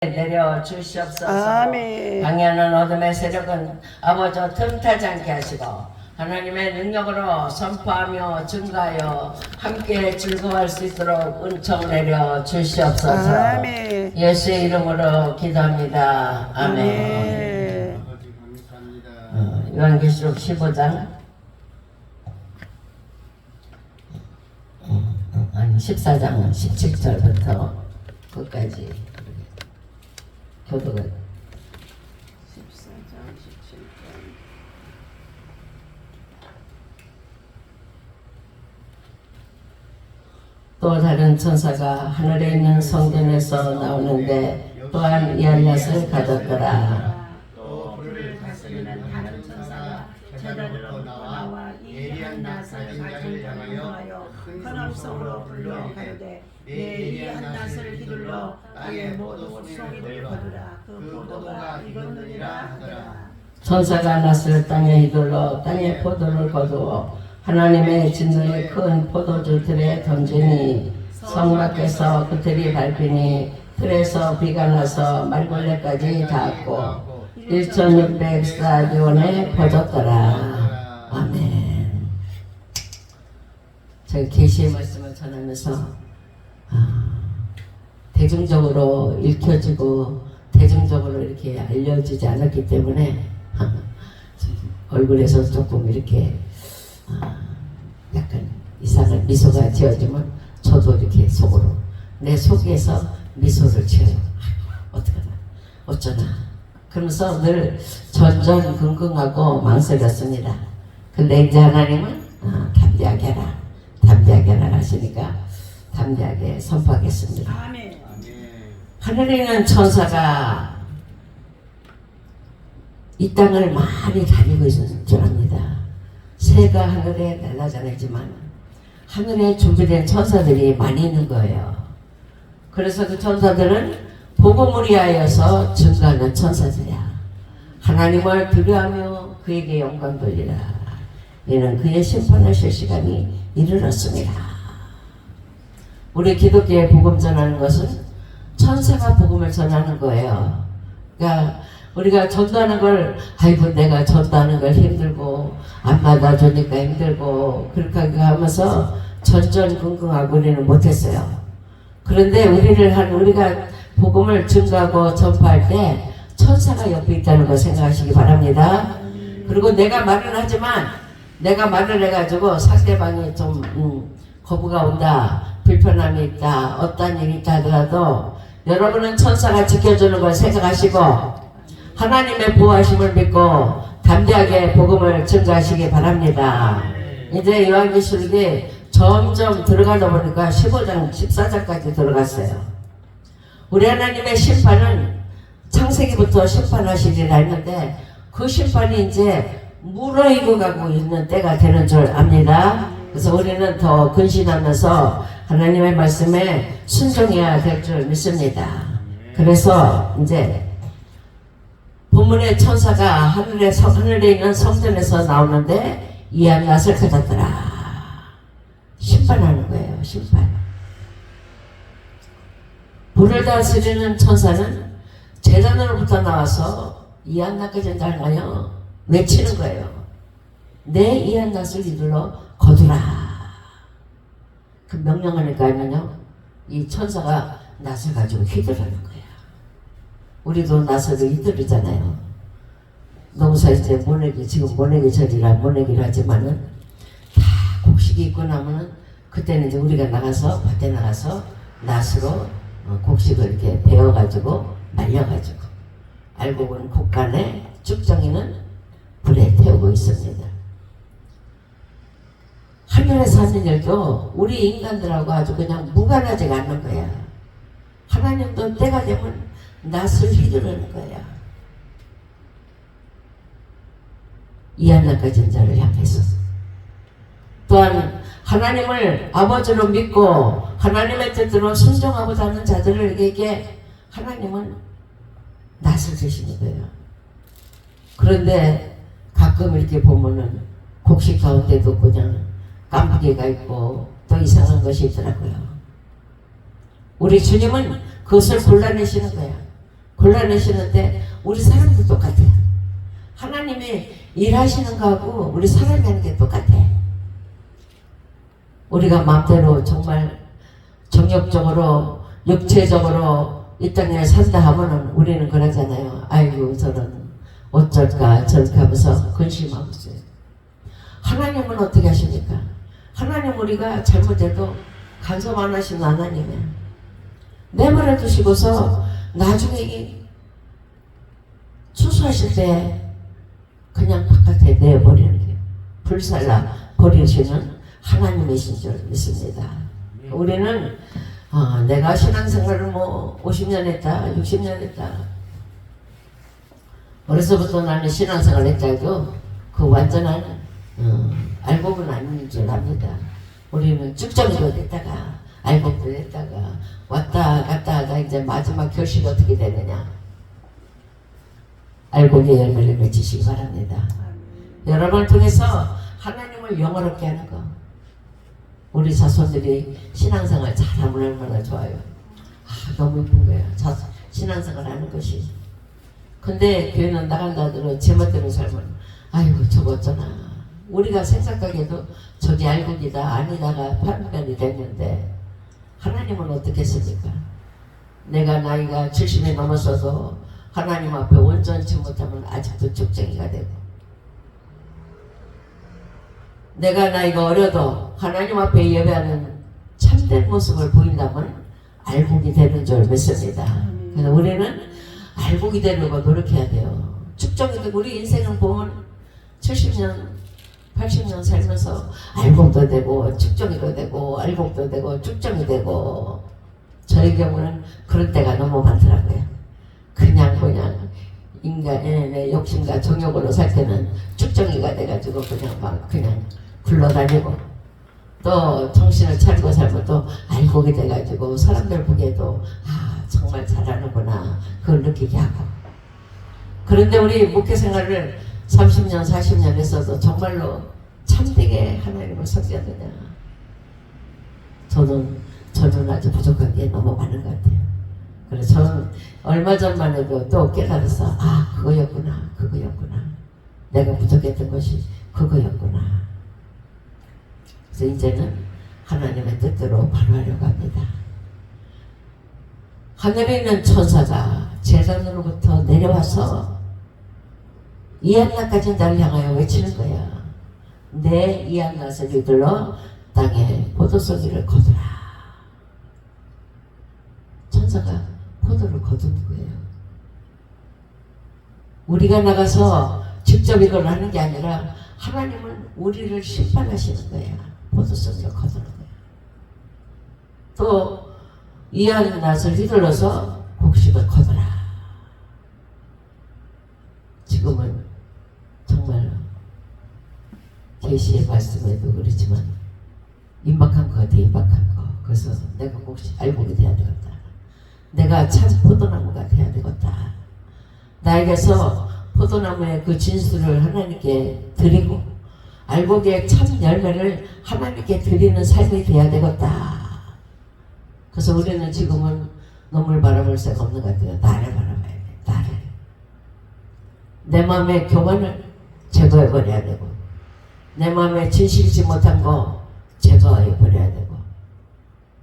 내려 주시옵소서. 아멘. 방해하는 어둠의 세력은 아버지 틈타지 않게 하시고 하나님의 능력으로 선포하며 증가하여 함께 즐거워할 수 있도록 은총 내려 주시옵소서. 아멘. 예수의 이름으로 기도합니다. 아멘. 아멘. 요한계시록 15장 아니 14장 17절부터 끝까지 교도가 14장 17절. 또 다른 천사가 하늘에 있는 성전에서 나오는데 또한 이한낫을 가졌더라. 또 불을 다스리는 다른 천사가 제자들로 나와 예리한 낫을 가진 자를 향하여 큰 음성으로 불러 가로되 내 예리한 낫을 휘둘러 땅의 모든 곡성이를 거두라. 그 포도가 익었느니라 하더라. 천사가 낫을 땅에 휘둘러 땅의 포도를 거두어 하나님의 진노의 큰 포도주 틀에 던지니 성 밖에서 그 틀이 밟히니 틀에서 비가 나서 말벌레까지 닿았고 1600스타디온에 퍼졌더라. 아멘. 제가 계시의 말씀을 전하면서 대중적으로 읽혀지고 대중적으로 이렇게 알려지지 않았기 때문에 얼굴에서 조금 이렇게 약간 이상한 미소가 지어지면 저도 이렇게 속으로 내 속에서 미소를 지어요. 어떡하나 어쩌나 그러면서 늘 전전긍긍하고 망설였습니다. 근데 이제 하나님은 담대하게 해라 담대하게 해라 하시니까 담대하게 선포하겠습니다. 아멘. 하늘에 있는 천사가 이 땅을 많이 다니고 있는 줄 압니다. 새가 하늘에 날아다니지만 하늘에 준비된 천사들이 많이 있는 거예요. 그래서 그 천사들은 복음을 위하여서 증거하는 천사들이야. 하나님을 두려워하며 그에게 영광 돌리라. 이는 그의 심판하실 시간이 이르렀습니다. 우리 기독교의 복음 전하는 것은 천사가 복음을 전하는 거예요. 그러니까 우리가 전도하는 걸 아이고 내가 전도하는 걸 힘들고 안 받아주니까 힘들고 그렇게 하면서 전전긍긍하고 우리는 못했어요. 그런데 우리가 복음을 증거하고 전파할 때 천사가 옆에 있다는 걸 생각하시기 바랍니다. 그리고 내가 말을 하지만 내가 말을 해가지고 상대방이 좀 거부가 온다 불편함이 있다 어떤 일이 있다 하더라도 여러분은 천사가 지켜주는 걸 생각하시고 하나님의 보호하심을 믿고 담대하게 복음을 증거하시기 바랍니다. 이제 요한계시록이 점점 들어가다 보니까 15장 14장까지 들어갔어요. 우리 하나님의 심판은 창세기부터 심판하시리라 했는데 그 심판이 이제 무르익어 가고 있는 때가 되는 줄 압니다. 그래서 우리는 더 근신하면서 하나님의 말씀에 순종해야 될 줄 믿습니다. 그래서 이제 본문의 천사가 하늘에 있는 성전에서 나오는데 이한낫을 가졌더라. 심판하는 거예요. 심판. 불을 다스리는 천사는 제단으로부터 나와서 이한낫까지 달라요 외치는 거예요. 내 이한낫을 이들로 거두라. 그 명령하니까 하면요 이 천사가 낫을 가지고 휘두르는 거예요. 우리도 낫을 휘두르잖아요. 농사일 때 모내기 지금 모내기 절이라 모내기를 하지만은 다 곡식이 있고 나면은 그때는 이제 우리가 나가서 밭에 나가서 낫으로 곡식을 이렇게 베어가지고 말려가지고 알고 보면 곡간에 쭉정이는 불에 태우고 있습니다. 하늘에서 하는 일도 우리 인간들하고 아주 그냥 무관하지가 않는 거야. 하나님도 때가 되면 낫을 휘두르는 거야. 이한날까지 자를 향해서 또한 하나님을 아버지로 믿고 하나님의 뜻대로 순종하고자 하는 자들에게 하나님은 낫을 주시는 거예요. 그런데 가끔 이렇게 보면은 곡식 가운데도 그냥 깜빡이가 있고 또 이상한 것이 있더라고요. 우리 주님은 그것을 골라내시는 거야. 골라내시는데 우리 사람도 똑같아요. 하나님이 일하시는 거하고 우리 사람이 하는 게 똑같아. 우리가 마음대로 정말 정욕적으로 육체적으로 이 땅에 산다 하면은 우리는 그러잖아요. 아이고 저는 어쩔까 저렇게 하면서 근심하고 있어요. 하나님은 어떻게 하십니까? 하나님 우리가 잘못해도 간섭 안 하시는 하나님이에요. 내버려 두시고서 나중에 추수하실 때 그냥 바깥에 내버리는 게 불살라 버리시는 하나님이신 줄 믿습니다. 우리는 내가 신앙생활을 뭐 50년 했다 60년 했다 어려서부터 나는 신앙생활 했다 해도 그 완전한 알곡은 아닌 줄 압니다. 우리는 쭉정이도 됐다가 알곡도 됐다가 왔다 갔다 하다 이제 마지막 결실이 어떻게 되느냐. 알곡의 열매를 맺으시기 바랍니다. 여러분을 통해서 하나님을 영어롭게 하는 거. 우리 자손들이 신앙생활 잘하면 얼마나 좋아요. 너무 예쁜 거예요. 신앙생활 하는 것이. 근데 교회는 나간다 들어 제멋대로 살면 아이고 저거 어쩌나. 우리가 생각하기에도 저기 알곡이다 아니다가 판단이 됐는데 하나님은 어떻게 했습니까? 내가 나이가 70이 넘었어도 하나님 앞에 온전치 못하면 아직도 쭉정이가 되고 내가 나이가 어려도 하나님 앞에 예배하는 참된 모습을 보인다면 알곡이 되는 줄 믿습니다. 그래서 우리는 알곡이 되려고 노력해야 돼요. 축정이 되고 우리 인생을 보면 70년 80년 살면서 알곡도 되고 축정이도 되고 알곡도 되고 축정이 되고 저의 경우는 그런 때가 너무 많더라고요. 그냥 인간의 욕심과 정욕으로 살 때는 축정이가 돼가지고 그냥 굴러다니고 또 정신을 차리고 살면 또 알곡이 돼가지고 사람들 보기에도 정말 잘하는구나 그걸 느끼게 하고 그런데 우리 목회 생활을 30년 40년 했어도 정말로 참되게 하나님을 섬겨야 되냐. 저는 아주 부족한 게 너무 많은 것 같아요. 그래서 저는 얼마 전만 해도 또 깨달아서 그거였구나 내가 부족했던 것이 그거였구나. 그래서 이제는 하나님의 뜻대로 바로 하려고 합니다. 하늘에 있는 천사가 제단으로부터 내려와서 이한나까지 나를 향하여 외치는 거야. 내 이한나를 이들러 땅에 포도송이를 거두라. 천사가 포도를 거두는 거예요. 우리가 나가서 직접 이걸 하는 게 아니라 하나님은 우리를 심판하시는 거야. 포도송이를 거두는 거야. 또 이한낫을 휘둘러서 곡식을 거두라. 지금은 정말 계시의 말씀에도 그렇지만 임박한 것 같아. 임박한 거. 그래서 내가 곡식 알곡이 돼야 되겠다. 내가 참 포도나무가 돼야 되겠다. 나에게서 포도나무의 그 진수를 하나님께 드리고 알곡의 참 열매를 하나님께 드리는 삶이 돼야 되겠다. 그래서 우리는 지금은 놈을 바라볼 새가 없는 것 같아요. 나를 바라봐야 돼. 나를. 내 마음의 교만을 제거해버려야 되고 내 마음에 진실이지 못한 거 제거해버려야 되고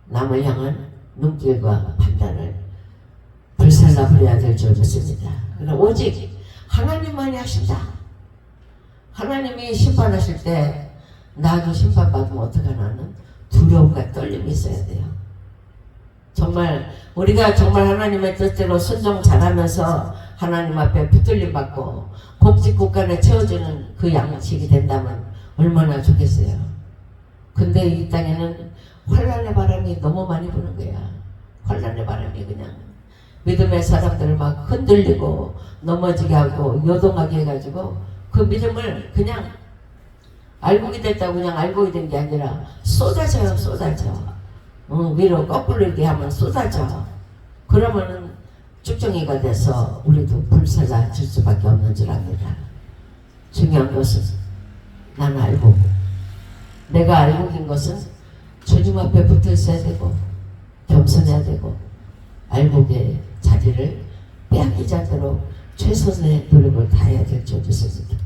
남을 향한 눈길과 판단을 불살라버려야 될 줄 믿습니다. 그러나 오직 하나님만이 하신다. 하나님이 심판하실 때 나도 심판받으면 어떡하나는 두려움과 떨림이 있어야 돼요. 정말 우리가 정말 하나님의 뜻대로 순종 잘하면서 하나님 앞에 붙들림 받고 복직국간에 채워주는 그 양식이 된다면 얼마나 좋겠어요. 근데 이 땅에는 환란의 바람이 너무 많이 부는 거야. 환란의 바람이 그냥 믿음의 사람들을 막 흔들리고 넘어지게 하고 요동하게 해가지고 그 믿음을 그냥 알곡이 됐다고 그냥 알곡이 된 게 아니라 쏟아져요. 위로 거꾸로 이렇게 하면 쏟아져. 그러면은 쭉정이가 돼서 우리도 불살라질 수밖에 없는 줄 압니다. 중요한 것은 나는 알고 내가 알고인 것은 주님 앞에 붙어 있어야 되고 겸손해야 되고 알곡의 자리를 빼앗기지 않도록 최선의 노력을 다해야 될 줄 믿습니다.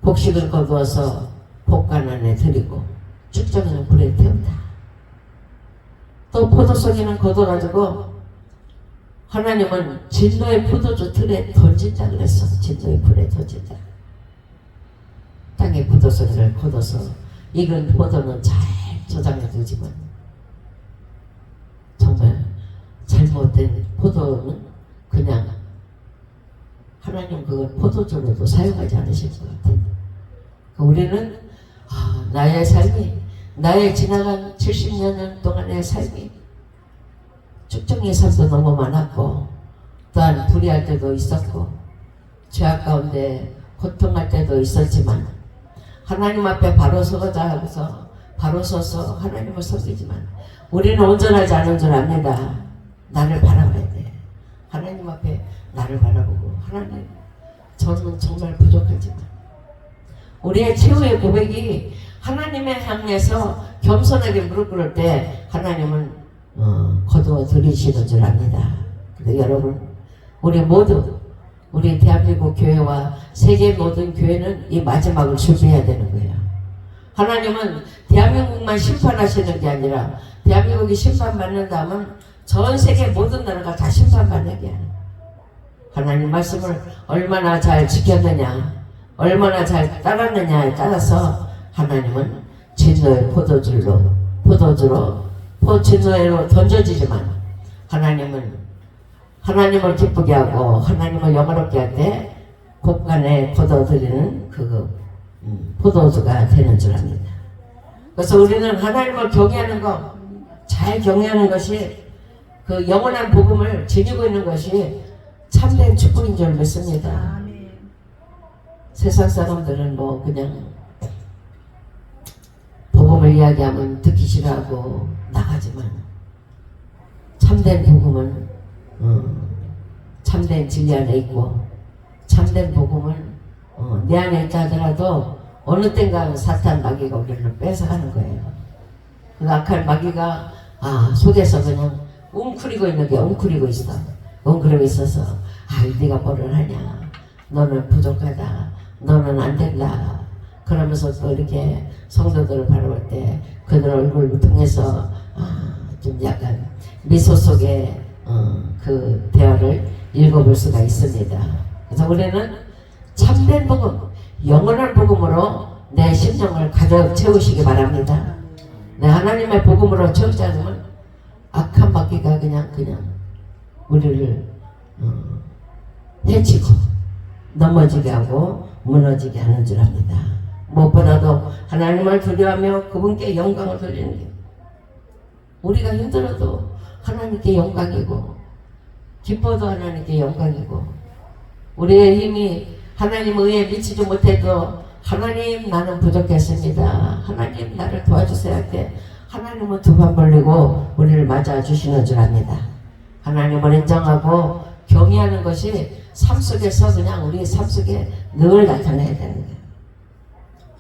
곡식을 거두어서 곡간 안에 들이고 쭉정이는 불에 태운다. 또 포도송이는 거둬가지고 하나님은 진노의 포도주 틀에 던진다 그랬어. 진노의 불에 던진다. 땅에 포도송이를 거둬서 익은 포도는 잘 저장해 두지만 정말 잘못된 포도는 그냥 하나님 그걸 포도주로도 사용하지 않으실 것 같아요. 우리는 나의 삶이, 나의 지나간 70년 동안의 삶이 축정의 삶도 너무 많았고 또한 불의할 때도 있었고 죄악 가운데 고통할 때도 있었지만 하나님 앞에 바로 서고자 하고서 바로 서서 하나님을 섬기지만 우리는 온전하지 않은 줄 압니다. 나를 바라봐야 돼. 하나님 앞에 나를 바라보고 하나님 저는 정말 부족하지만 우리의 최후의 고백이 하나님의 향해서 겸손하게 무릎 꿇을 때 하나님은 거두어 들이시는 줄 압니다. 근데 여러분 우리 모두 우리 대한민국 교회와 세계 모든 교회는 이 마지막을 준비해야 되는 거예요. 하나님은 대한민국만 심판하시는 게 아니라 대한민국이 심판받는다면 전 세계 모든 나라가 다 심판받는 게 아니에요. 하나님 말씀을 얼마나 잘 지켰느냐 얼마나 잘 따랐느냐에 따라서 하나님은 진노의 포도주로 진노로 던져지지만 하나님을 기쁘게 하고 하나님을 영화롭게 할 때 곡간에 거둬들이는 그 포도주가 되는 줄 압니다. 그래서 우리는 하나님을 경외하는 것, 잘 경외하는 것이 그 영원한 복음을 지니고 있는 것이 참된 축복인 줄 믿습니다. 세상 사람들은 뭐 그냥 복음을 이야기하면 듣기 싫어하고 나가지만 참된 복음은 참된 진리 안에 있고 참된 복음은 내 안에 있다 하더라도 어느 땐가 사탄 마귀가 우리를 뺏어가는 거예요. 그 악한 마귀가 속에서 그냥 웅크리고 있는 게 웅크리고 있어서 네가 뭐를 하냐 너는 부족하다 너는 안 된다 그러면서 또 이렇게 성도들을 바라볼 때 그들 얼굴을 통해서 좀 약간 미소 속에 그 대화를 읽어볼 수가 있습니다. 그래서 우리는 참된 복음, 영원한 복음으로 내 심령을 가득 채우시기 바랍니다. 내 하나님의 복음으로 채우지 않으면 악한 마귀가 그냥 우리를 해치고 넘어지게 하고 무너지게 하는 줄 압니다. 무엇보다도 하나님을 두려워하며 그분께 영광을 돌리는 게 우리가 힘들어도 하나님께 영광이고 기뻐도 하나님께 영광이고 우리의 힘이 하나님 의에 미치지 못해도 하나님 나는 부족했습니다. 하나님 나를 도와주세요 할 때 하나님은 두 번 벌리고 우리를 맞아주시는 줄 압니다. 하나님을 인정하고 경외하는 것이 삶 속에서 그냥 우리 삶 속에 늘 나타나야 되는 거예요.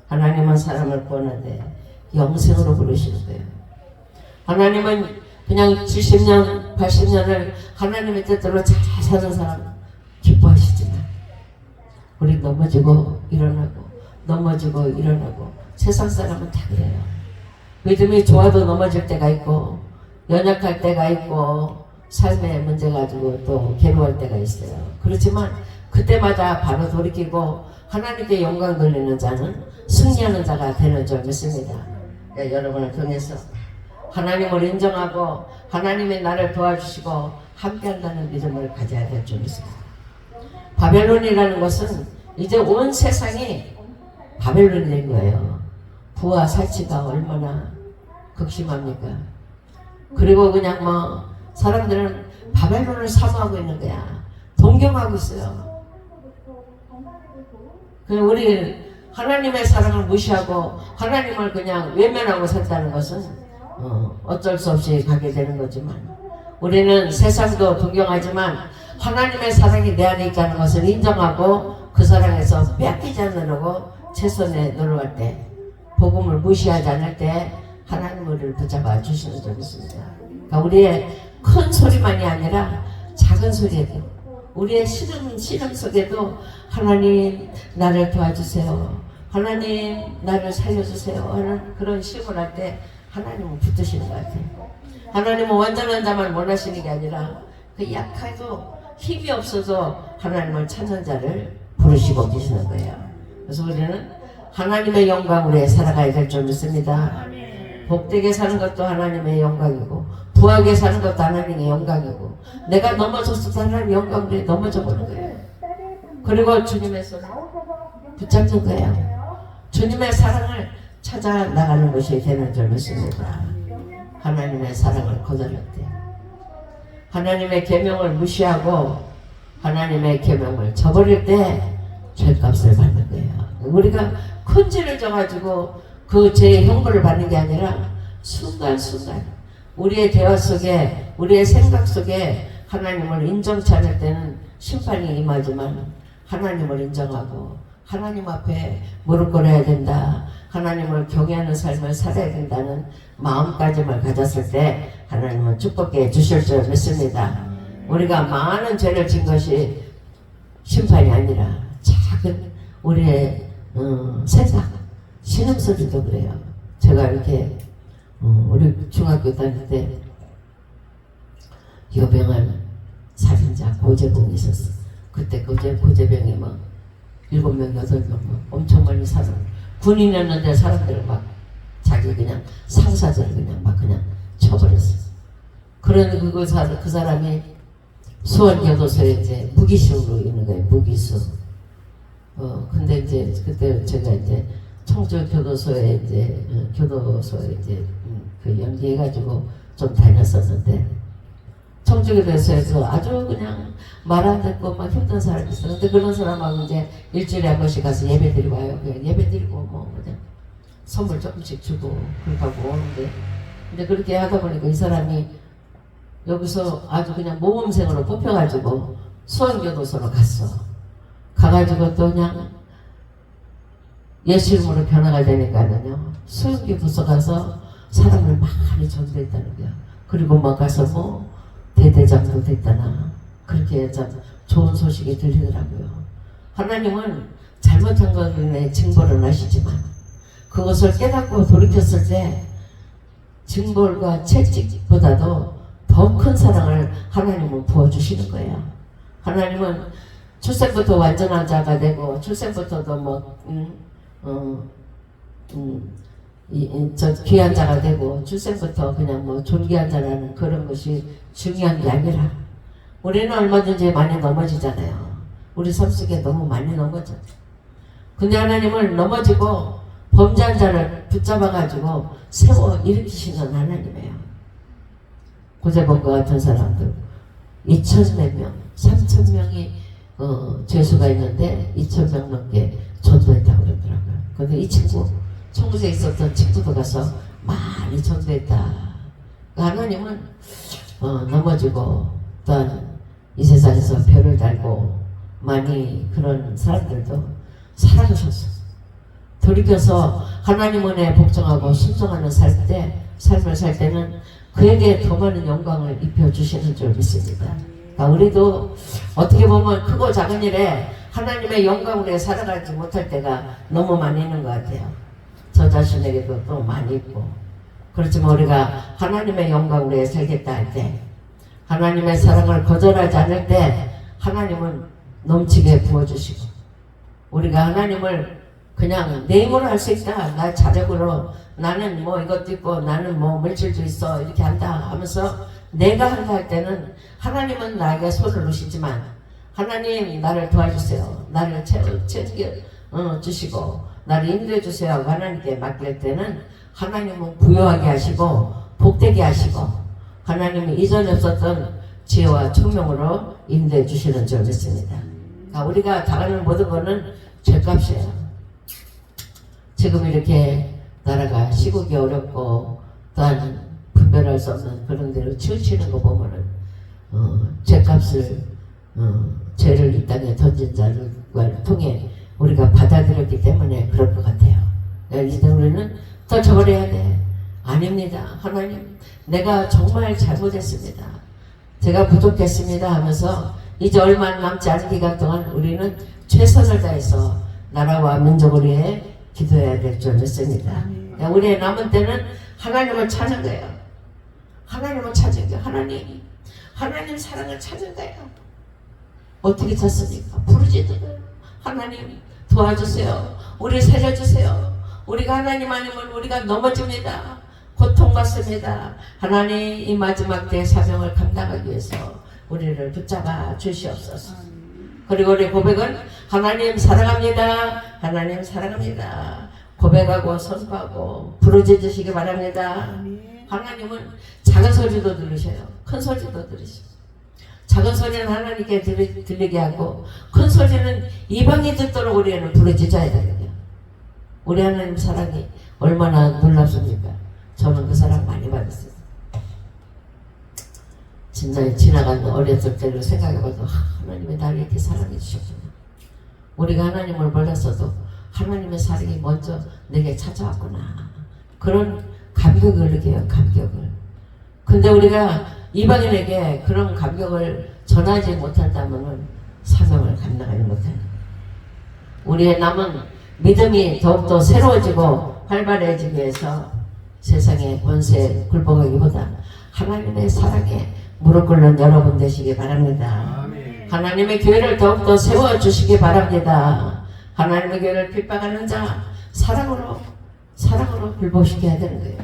하나님은 사람을 구하는데 영생으로 부르시는 거예요. 하나님은 그냥 70년, 80년을 하나님의 뜻대로 잘 사는 사람 기뻐하시지만 우리 넘어지고 일어나고 세상 사람은 다 그래요. 믿음이 좋아도 넘어질 때가 있고 연약할 때가 있고 삶에 문제 가지고 또 괴로워할 때가 있어요. 그렇지만 그때마다 바로 돌이키고 하나님께 영광 돌리는 자는 승리하는 자가 되는 줄 믿습니다. 여러분을 통해서 하나님을 인정하고 하나님의 나를 도와주시고 함께한다는 믿음을 가져야 될 줄 믿습니다. 바벨론이라는 것은 이제 온 세상이 바벨론이 된 거예요. 부와 살치가 얼마나 극심합니까? 그리고 그냥 뭐 사람들은 바벨론을 사모하고 있는 거야. 동경하고 있어요. 우리 하나님의 사랑을 무시하고 하나님을 그냥 외면하고 산다는 것은 어쩔 수 없이 가게 되는 거지만 우리는 세상도 동경하지만 하나님의 사랑이 내 안에 있다는 것을 인정하고 그 사랑에서 뺏기지 않으려고 최선의 노력할 때 복음을 무시하지 않을 때 하나님 우리를 붙잡아 주시는 줄 믿습니다. 그러니까 우리의 큰 소리만이 아니라 작은 소리에도 우리의 신음 속에도 하나님 나를 도와주세요, 하나님 나를 살려주세요 하는 그런 시험을 할 때 하나님은 붙드시는 것 같아요. 하나님은 완전한 자만 원하시는 게 아니라 그 약하고 힘이 없어도 하나님을 찾는 자를 부르시고 계시는 거예요. 그래서 우리는 하나님의 영광으로 살아가야 될 줄 믿습니다. 복되게 사는 것도 하나님의 영광이고 부하게 사는 것도 하나님의 영광이고 내가 넘어졌어도 하나님의 영광으로 넘어져 보는 거예요. 그리고 주님의 손을 붙잡는 거예요. 주님의 사랑을 찾아 나가는 것이 되는 줄 믿습니다. 하나님의 사랑을 거절할 때, 하나님의 계명을 무시하고 하나님의 계명을 저버릴 때 죄값을 받는 거예요. 우리가 큰 죄를 져가지고 그 죄의 형벌을 받는 게 아니라 순간순간 우리의 대화 속에 우리의 생각 속에 하나님을 인정치 않을 때는 심판이 임하지만 하나님을 인정하고 하나님 앞에 무릎 꿇어야 된다, 하나님을 경외하는 삶을 살아야 된다는 마음가짐을 가졌을 때 하나님은 축복해 주실 줄 믿습니다. 우리가 많은 죄를 진 것이 심판이 아니라 작은 우리의 생각, 신음소리도 그래요. 제가 이렇게 우리 중학교 다닐 때 여병한 살인자 고재봉이 있었어. 그때 고재병이 막 7명, 8명 막 엄청 많이 살아. 군인이었는데 사람들을 막 자기 그냥 상사들을 그냥 막 그냥 쳐버렸어. 그런 그 사람이 수원교도소에 이제 무기수로 있는 거예요. 무기수. 근데 이제 그때 제가 이제 청주교도소에 이제 교도소에 이제 그 연기해가지고 좀 다녔었는데 청주교도소에서 아주 그냥 말 안 듣고 막 힘든 사람이 있어. 근데 그런 사람하고 이제 일주일에 한 번씩 가서 예배 드리고 와요. 그냥 예배 드리고 뭐 그냥 선물 조금씩 주고 그렇게 하고 오는데, 근데 그렇게 하다 보니까 이 사람이 여기서 아주 그냥 모범생으로 뽑혀가지고 수원교도소로 갔어. 가가지고 또 그냥 예수 이름으로 변화가 되니까는요, 수원교도소 가서 사람을 많이 전도했다는 거야. 그리고 막 가서 뭐 대대장도 됐다나 그렇게 참 좋은 소식이 들리더라고요. 하나님은 잘못한 것에 징벌을 하시지만 그것을 깨닫고 돌이켰을 때 징벌과 채찍보다도 더 큰 사랑을 하나님은 부어주시는 거예요. 하나님은 출생부터 완전한 자가 되고 출생부터도 저 귀한 자가 되고 출생부터 그냥 뭐 존귀한 자라는 그런 것이 중요한 게 아니라 우리는 얼마든지 많이 넘어지잖아요. 우리 삶 속에 너무 많이 넘어져. 근데 하나님은 넘어지고 범죄한 자를 붙잡아가지고 세워 일으키시는 하나님이에요. 고재봉과 같은 사람들 2,000몇 명, 3,000명이 죄수가 있는데 2,000명 넘게 전도했다고 그러더라고요. 근데 이 친구 청구소에 있었던 친구도 가서 많이 전도했다. 하나님은 넘어지고 또한 이 세상에서 별을 달고 많이 그런 사람들도 살아가셨어. 돌이켜서 하나님 은혜에 복종하고 순종하는 삶을 살 때는 그에게 더 많은 영광을 입혀주시는 줄 믿습니다. 그러니까 우리도 어떻게 보면 크고 작은 일에 하나님의 영광으로 살아가지 못할 때가 너무 많이 있는 것 같아요. 저 자신에게도 또 많이 있고. 그렇지만 우리가 하나님의 영광으로 살겠다 할 때, 하나님의 사랑을 거절하지 않을 때 하나님은 넘치게 부어주시고, 우리가 하나님을 그냥 내 힘으로 할 수 있다, 나 자력으로 나는 뭐 이것도 있고 나는 뭐 물질도 있어 이렇게 한다 하면서 내가 한다 할 때는 하나님은 나에게 손을 놓으시지만 하나님 나를 도와주세요, 나를 챙겨 주시고 나를 인도해 주세요 하고 하나님께 맡길 때는 하나님은 부여하게 하시고 복되게 하시고 하나님은 이전에 없었던 지혜와 총명으로 인도해 주시는 줄 믿습니다. 그러니까 우리가 당하는 모든 것은 죄값이에요. 지금 이렇게 나라가 시국이 어렵고 또한 분별할 수 없는 그런 데로 치우치는 거 보면은 죄값을 죄를 이 땅에 던진 자를 통해 우리가 받아들였기 때문에 그럴 것 같아요. 이제 우리는 더 저버려야 돼. 아닙니다. 하나님, 내가 정말 잘못했습니다. 제가 부족했습니다 하면서 이제 얼마 남지 않은 기간 동안 우리는 최선을 다해서 나라와 민족을 위해 기도해야 될 줄 믿습니다. 우리의 남은 때는 하나님을 찾는 거예요. 하나님을 찾은 거예요. 하나님 사랑을 찾은 거예요. 어떻게 찾습니까? 부르짖는 거예요. 하나님 도와주세요. 우리 살려주세요. 우리가 하나님 아니면 우리가 넘어집니다. 고통받습니다. 하나님 이 마지막 때의 사명을 감당하기 위해서 우리를 붙잡아 주시옵소서. 그리고 우리 고백은 하나님 사랑합니다. 하나님 사랑합니다. 고백하고 선포하고 부르짖으시기 바랍니다. 하나님은 작은 소리도 들으셔요. 큰 소리도 들으셔요. 작은 소리는 하나님께 들리게 하고 큰 소리는 이방이 듣도록 우리는 부르짖어야 되거든요. 우리 하나님 사랑이 얼마나 놀랍습니까? 저는 그 사랑 많이 받았어요. 진짜 지나간 어렸을 때를 생각해봐도 하나님이 나를 이렇게 사랑해 주셨구나. 우리가 하나님을 몰랐어도 하나님의 사랑이 먼저 내게 찾아왔구나. 그런 감격을 느껴요. 감격을. 근데 우리가 이방인에게 그런 감격을 전하지 못한다면 사명을 감당하지 못해요. 우리의 남은 믿음이 더욱더 새로워지고 활발해지기 위해서 세상의 권세에 굴복하기보다 하나님의 사랑에 무릎 꿇는 여러분 되시기 바랍니다. 하나님의 교회를 더욱더 세워주시기 바랍니다. 하나님의 교회를 핍박하는 자 사랑으로 굴복시켜야 되는 거예요.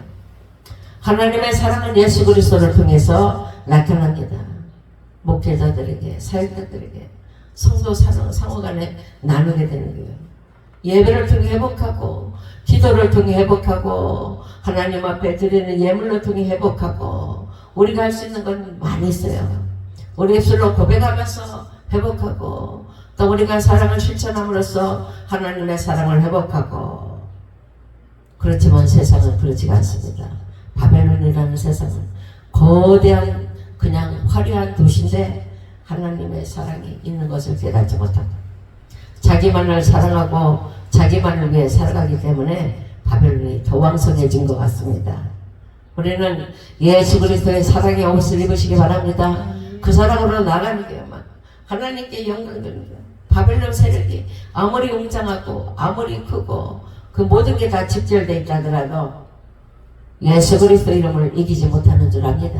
하나님의 사랑은 예수 그리스도를 통해서 나타납니다. 목회자들에게, 사역자들에게, 성도 상호 간에 나누게 되는 거예요. 예배를 통해 회복하고, 기도를 통해 회복하고, 하나님 앞에 드리는 예물을 통해 회복하고, 우리가 할 수 있는 건 많이 있어요. 우리 입술로 고백하면서 회복하고, 또 우리가 사랑을 실천함으로써 하나님의 사랑을 회복하고. 그렇지만 세상은 그렇지가 않습니다. 바벨론이라는 세상은 거대한 그냥 화려한 도시인데 하나님의 사랑이 있는 것을 깨닫지 못하고 자기만을 사랑하고 자기만을 위해 살아가기 때문에 바벨론이 더 왕성해진 것 같습니다. 우리는 예수 그리스도의 사랑의 옷을 입으시기 바랍니다. 그 사랑으로 나가는 게만 하나님께 영광 드립니다. 바벨론 세력이 아무리 웅장하고 아무리 크고 그 모든 게 다 집결되어 있다 하더라도 예수 그리스도 이름을 이기지 못하는 줄 압니다.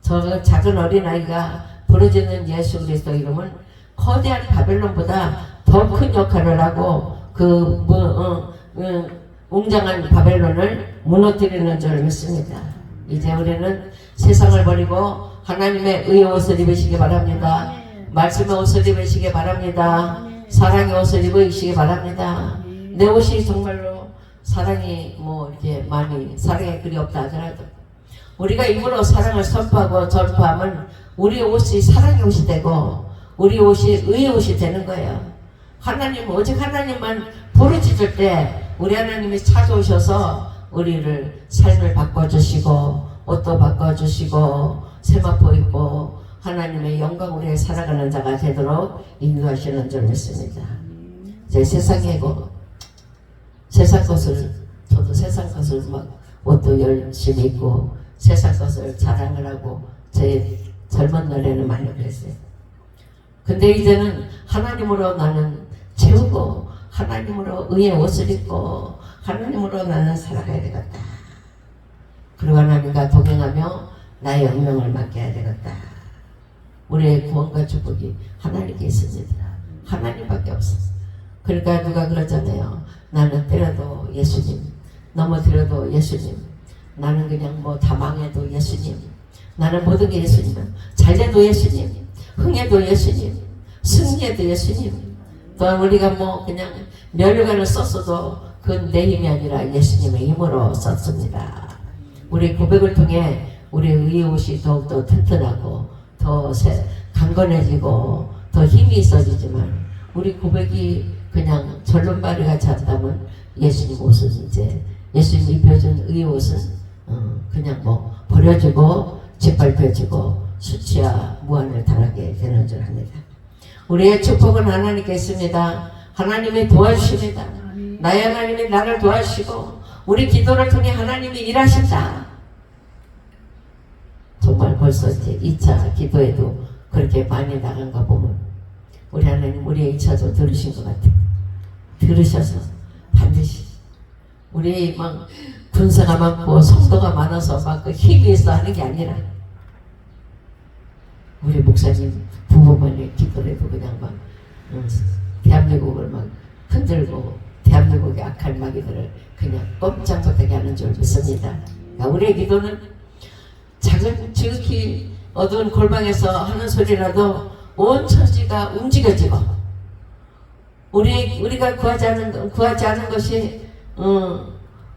저 작은 어린아이가 부르짖는 예수 그리스도 이름은 거대한 바벨론보다 더 큰 역할을 하고 웅장한 바벨론을 무너뜨리는 줄 믿습니다. 이제 우리는 세상을 버리고 하나님의 의의 옷을 입으시기 바랍니다. 말씀의 옷을 입으시기 바랍니다. 사랑의 옷을 입으시기 바랍니다. 내 옷이 정말로 사랑이 이렇게 많이 사랑에 그리 없다 하더라도 우리가 입으로 사랑을 선포하고 전파하면 우리 옷이 사랑의 옷이 되고 우리 옷이 의의 옷이 되는 거예요. 하나님 오직 하나님만 부르짖을 때 우리 하나님이 찾아오셔서 우리를 삶을 바꿔주시고 옷도 바꿔주시고 세마포 입고 하나님의 영광 우리에 살아가는 자가 되도록 인도하시는 줄 믿습니다. 이제 세상 것을 저도 세상 것을 막 옷도 열심히 입고 세상 것을 자랑을 하고 제 젊은 날에는 많이 그랬어요. 근데 이제는 하나님으로 나는 채우고 하나님으로 의의 옷을 입고 하나님으로 나는 살아가야 되겠다. 그리고 하나님과 동행하며 나의 운명을 맡겨야 되겠다. 우리의 구원과 축복이 하나님께 있습니다. 하나님밖에 없어. 그러니까 누가 그러잖아요. 나는 때려도 예수님, 넘어뜨려도 예수님, 나는 그냥 다 망해도 예수님, 나는 모든 게 예수님, 잘돼도 예수님, 흥해도 예수님, 승리해도 예수님. 또 우리가 그냥 멸류관을 썼어도 그건 내 힘이 아니라 예수님의 힘으로 썼습니다. 우리 고백을 통해 우리의 의의 옷이 더욱더 튼튼하고 더 강건해지고 더 힘이 있어지지만 우리 고백이 그냥 절름발이 같이 한다면 예수님 옷은 이제 예수님 입혀준 의의 옷은 그냥 버려지고 짓밟혀지고 수치와 무한을 당하게 되는 줄 압니다. 우리의 축복은 하나님께 있습니다. 하나님이 도와주십니다. 나의 하나님이 나를 도와주시고 우리 기도를 통해 하나님이 일하신다. 정말 벌써 이제 2차 기도에도 그렇게 많이 나간가 보면 우리 하나님 우리의 2차도 들으신 것 같아요. 들으셔서 반드시 우리 막 군사가 많고 성도가 많아서 막 그 힘이 있어 하는 게 아니라 우리 목사님 부부만의 기도라도 그냥 막 대한민국을 막 흔들고 대한민국의 악한 마귀들을 그냥 꼼짝 못하게 하는 줄 믿습니다. 그러니까 우리의 기도는 작은 지극히 어두운 골방에서 하는 소리라도 온 천지가 움직여지고 우리가 구하지 않은 것이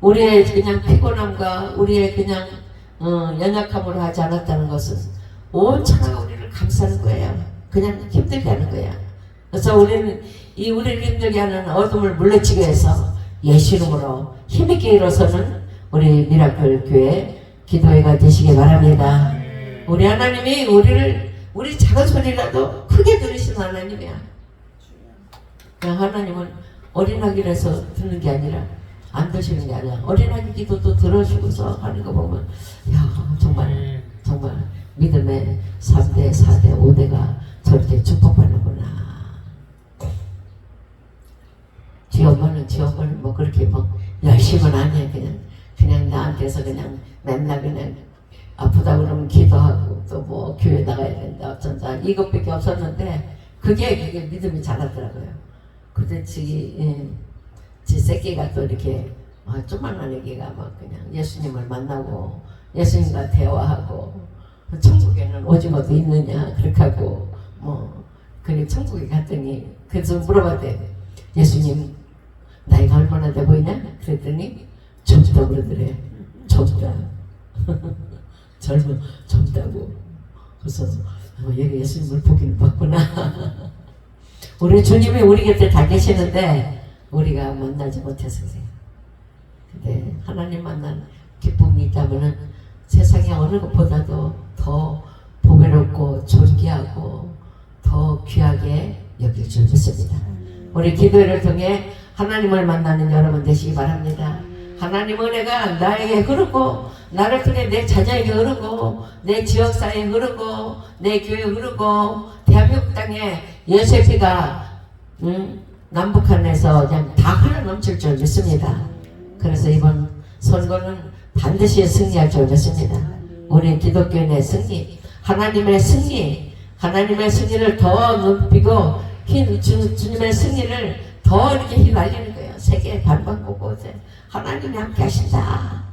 우리의 그냥 피곤함과 우리의 그냥 연약함으로 하지 않았다는 것은 온 천하가 우리를 감싸는 거예요. 그냥 힘들게 하는 거야. 그래서 우리는 우리를 힘들게 하는 어둠을 물리치기 위해서 예수 이름으로 힘있게 일어서는 우리 미라클 교회 기도회가 되시기 바랍니다. 우리 하나님이 우리 작은 소리라도 크게 들으시는 하나님이야. 그냥 하나님은 어린아기라서 듣는 게 아니라 안 드시는 게 아니라 어린아기 기도도 들어주고서 하는 거 보면 야 정말 믿음의 3대, 4대, 5대가 저렇게 축복받는구나. 지 엄마는 뭐 그렇게 뭐 열심은 안 해. 그냥 나한테서 그냥 맨날 그냥 아프다 그러면 기도하고 또 뭐 교회 나가야 된다 어쩐다 이것밖에 없었는데 그게 믿음이 자라더라고요. 근데 지 새끼가 또 이렇게 조만한 애기가 막 그냥 예수님을 만나고 예수님과 대화하고 천국에는 오징어도 있느냐 그렇게 하고 그래 천국에 갔더니 그래서 물어봤대. 예수님 나이가 얼마나 돼 보이냐? 그랬더니 젊다 그러더래. 젊다. 젊다고. 그래서 얘가 예수님을 보기는 봤구나. 우리 주님이 우리 곁에 다 계시는데 우리가 만나지 못해서 그래요. 근데 하나님 만난 기쁨이 있다면은 세상에 어느 것보다도 더 보배롭고 존귀하고 더 귀하게 여길 줄 믿습니다. 우리 기도를 통해 하나님을 만나는 여러분 되시기 바랍니다. 하나님 은혜가 나에게 흐르고 나를 통해 내 자녀에게 흐르고 내 지역사회에 흐르고 내 교회에 흐르고 대한민국 땅에 예수의 피가 남북한에서 그냥 다 흘러넘칠 줄 믿습니다. 그래서 이번 선거는 반드시 승리할 줄 믿습니다. 우리 기독교인의 승리, 하나님의 승리를 더 높이고 주님의 승리를 더 이렇게 휘날리는 거예요. 세계 반방곳곳에 하나님이 함께 하신다.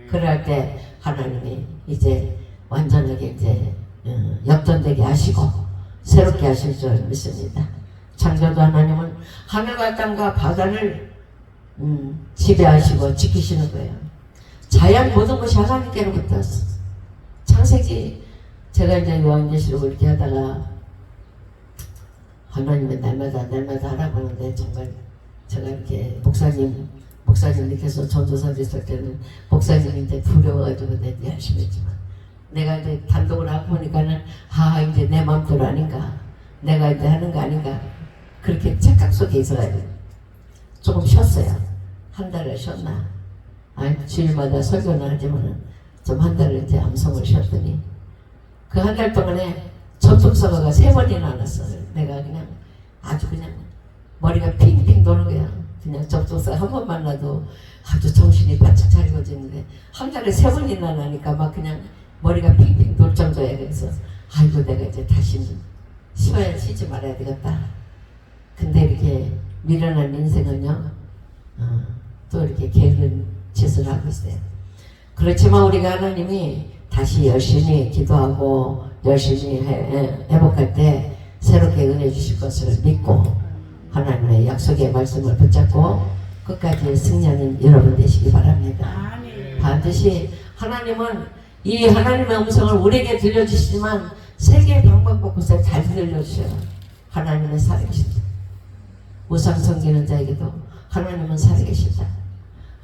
그럴 때 하나님이 이제 완전하게 이제 역전되게 하시고 새롭게 하실 줄 믿습니다. 창조주 하나님은 하늘과 땅과 바다를 지배하시고 지키시는 거예요. 자연 모든 것이 하나님께로부터 창세기 제가 이제 요한계시록을 이렇게 하다가 하나님은 날마다 하라고 하는데 정말 제가 이렇게 목사님 밑에서 전도사를 있을 때는 목사님이 이제 두려워가지고 내가 열심히 했지만 내가 이제 단독을 하고 보니까는 이제 내 마음대로 아닌가 내가 이제 하는 거 아닌가 그렇게 착각 속에 있어가지고 조금 쉬었어요. 한 달을 쉬었나 주일마다 설교는 하지만 좀 한 달을 이제 암송을 쉬었더니 그 한 달 동안에 접속사고가 3번이나 났어요. 내가 그냥 아주 그냥 머리가 핑핑 도는 거야. 그냥 접속사 한 번 만나도 아주 정신이 바짝 차리고 있는데 한 달에 3번이나 나니까 막 그냥 머리가 핑핑 돌 정도야. 그래서 아이고 내가 이제 다시는 쉬지 말아야 되겠다. 근데 이렇게 미련한 인생은요 또 이렇게 게으른 짓을 하고 있어요. 그렇지만 우리가 하나님이 다시 열심히 기도하고 열심히 회복할 때 새롭게 은혜 주실 것을 믿고 하나님의 약속의 말씀을 붙잡고 끝까지 승리하는 여러분 되시기 바랍니다. 반드시 하나님은 이 하나님의 음성을 우리에게 들려주시지만 세계 방방곳곳에 잘 들려주셔요. 하나님은 살아계신다. 우상 섬기는 자에게도 하나님은 살아계신다.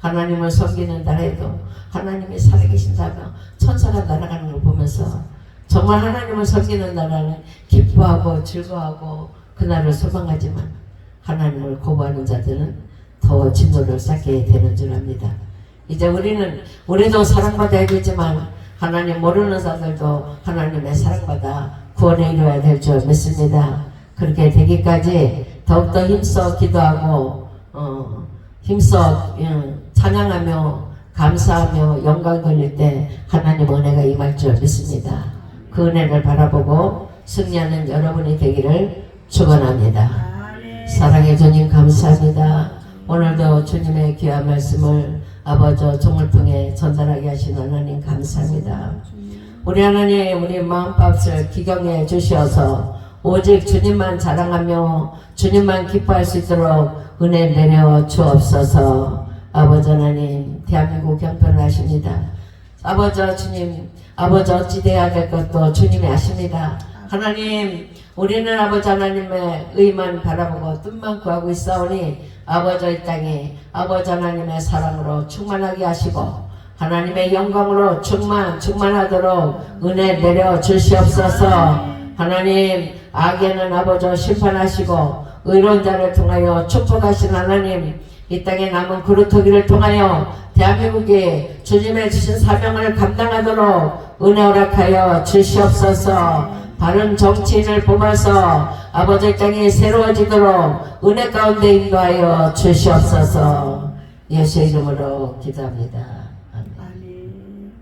하나님을 섬기는 나라에도 하나님이 살아계신다며 천사가 날아가는 걸 보면서 정말 하나님을 섬기는 나라는 기뻐하고 즐거워하고 그날을 소망하지만 하나님을 거부하는 자들은 더 진노를 쌓게 되는 줄 압니다. 이제 우리도 사랑받아야 되지만 하나님 모르는 자들도 하나님의 사랑받아 구원에 이루어야 될 줄 믿습니다. 그렇게 되기까지 더욱더 힘써 기도하고 힘써 찬양하며 감사하며 영광 돌릴 때 하나님 은혜가 임할 줄 믿습니다. 그 은혜를 바라보고 승리하는 여러분이 되기를 축원합니다. 사랑의 주님 감사합니다. 오늘도 주님의 귀한 말씀을 아버지 종을 통해 전달하게 하신 하나님 감사합니다. 우리 하나님 우리 마음밭을 기경해 주셔서 오직 주님만 자랑하며 주님만 기뻐할 수 있도록 은혜 내려 주옵소서. 아버지 하나님 대한민국 경편을 하십니다. 아버지 주님 아버지 어찌 돼야 될 것도 주님이 아십니다. 하나님 우리는 아버지 하나님의 의만 바라보고 뜻만 구하고 있사오니 아버지 이 땅에 아버지 하나님의 사랑으로 충만하게 하시고 하나님의 영광으로 충만하도록 은혜 내려 주시옵소서. 하나님 악에는 아버지 심판하시고 의로운 자를 통하여 축복하신 하나님 이 땅에 남은 그루터기를 통하여 대한민국에 주님의 주신 사명을 감당하도록 은혜 허락하여 주시옵소서. 바른 정치인을 뽑아서 아버지 땅이 새로워지도록 은혜 가운데 인도하여 주시옵소서. 예수의 이름으로 기도합니다. 아멘.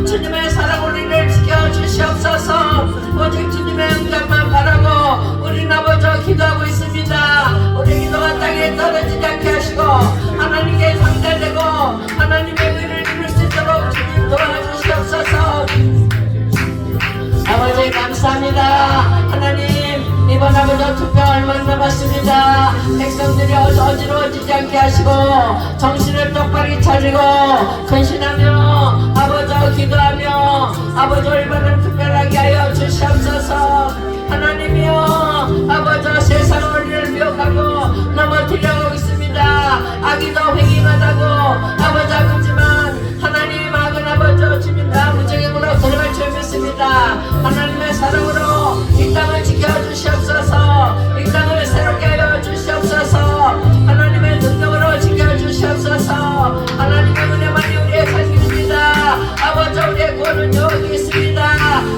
주님의 사랑 우리를 순간만 바라고 우리 아버지 기도하고 있습니다. 우리 기도가 땅에 떨어지지 않게 하시고 하나님께 상달되고 하나님의 의를 이룰 수 있도록 주님 도와주시옵소서. 아버지 감사합니다. 하나님 이번 아버지 투표 얼마 남았습니다. 백성들이 어지러워지지 않게 하시고 정신을 똑바로 차리고 근신하며 아버지 기도하며 아버지 올바른 투표하게 하여 주시옵소서. 하나님이여 아버지 세상 원리를 미혹하고 넘어뜨려고 있습니다. 악이도 횡행하다고 아버지 아버지만 하나님 악은 아버지 주민다 무적행으로 들어갈 줄 믿습니다. 하나님의 사랑으로 이 땅을 지켜주시옵소서. 이 땅을 새롭게 하여 주시옵소서. 하나님의 능력으로 지켜주시옵소서. 하나님의 은혜만이 우리의 살길입니다. 아버지 우리의 구원은 여기 있습니다.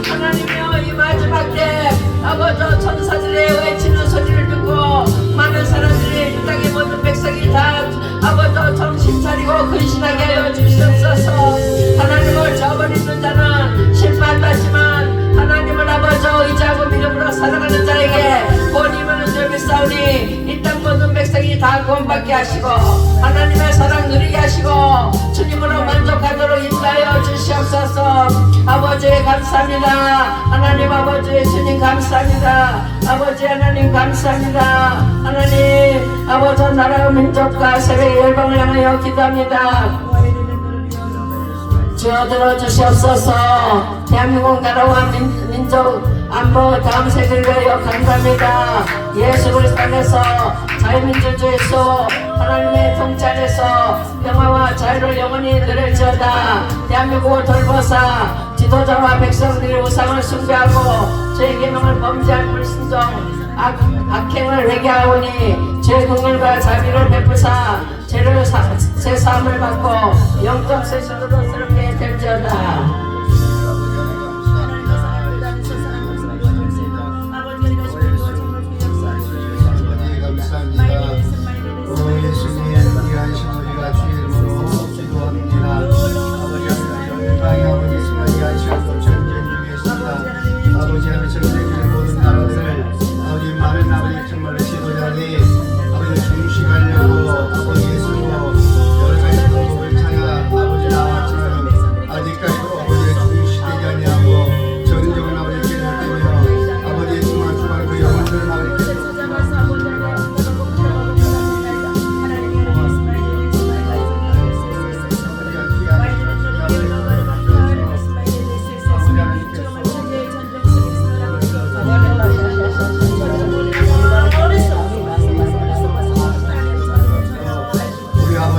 하나님이여 이 마지막 때 아버지 천사들의 외치는 소리를 듣고 많은 사람들이 이 땅의 모든 백성이 다 아버지 정신 차리고 근신하게 하여 주시옵소서. 하나님을 저버리는 자는 심판받지만 하나님을 아버지 의지하고 믿음으로 살아가는 자에게 본임은 줄 믿사오니 이 땅 모든 백성이 다 구원받게 하시고 하나님의 사랑 누리게 하시고 주님으로 만족하도록 인도하여 주시옵소서. 아버지 감사합니다. 하나님 아버지 주님 감사합니다. 아버지 하나님 감사합니다. 하나님 아버지 나라와 민족과 세계 열방을 향하여 기도합니다. 주여 들어주시옵소서. 대한민국 나라와 민족 안보 다음 세대를 위하여 감사합니다. 예수 그리스도 안에서 자유민주주의에서 하나님의 통치안에서 평화와 자유를 영원히 누릴지어다. 대한민국을 돌보사 지도자와 백성들이 우상을 숭배하고 죄의 계명을 범죄한 불순종 악행을 회개하오니 죄의 긍휼과 자비를 베푸사 죄를 제사함을 받고 영적 세신으로 새롭게 될지어다. 예수님 귀하신 우리가 주의 이름으로 기도합니다. 아버지 하나님 아버지 시간 귀하시고 전쟁 중에 있습니다. 아버지 하나님 전쟁 중에 모든 나라들을 아버지 많은 아버지 정말 지도자들이 아버지 중시하려고 아버지 예수로 여러 가지 방법을 찾아 아버지 나왔지만 아직까지도 아버지의 중시되지 아니하고 전쟁은 아버지 계속되며 아버지 정말 그 영혼들은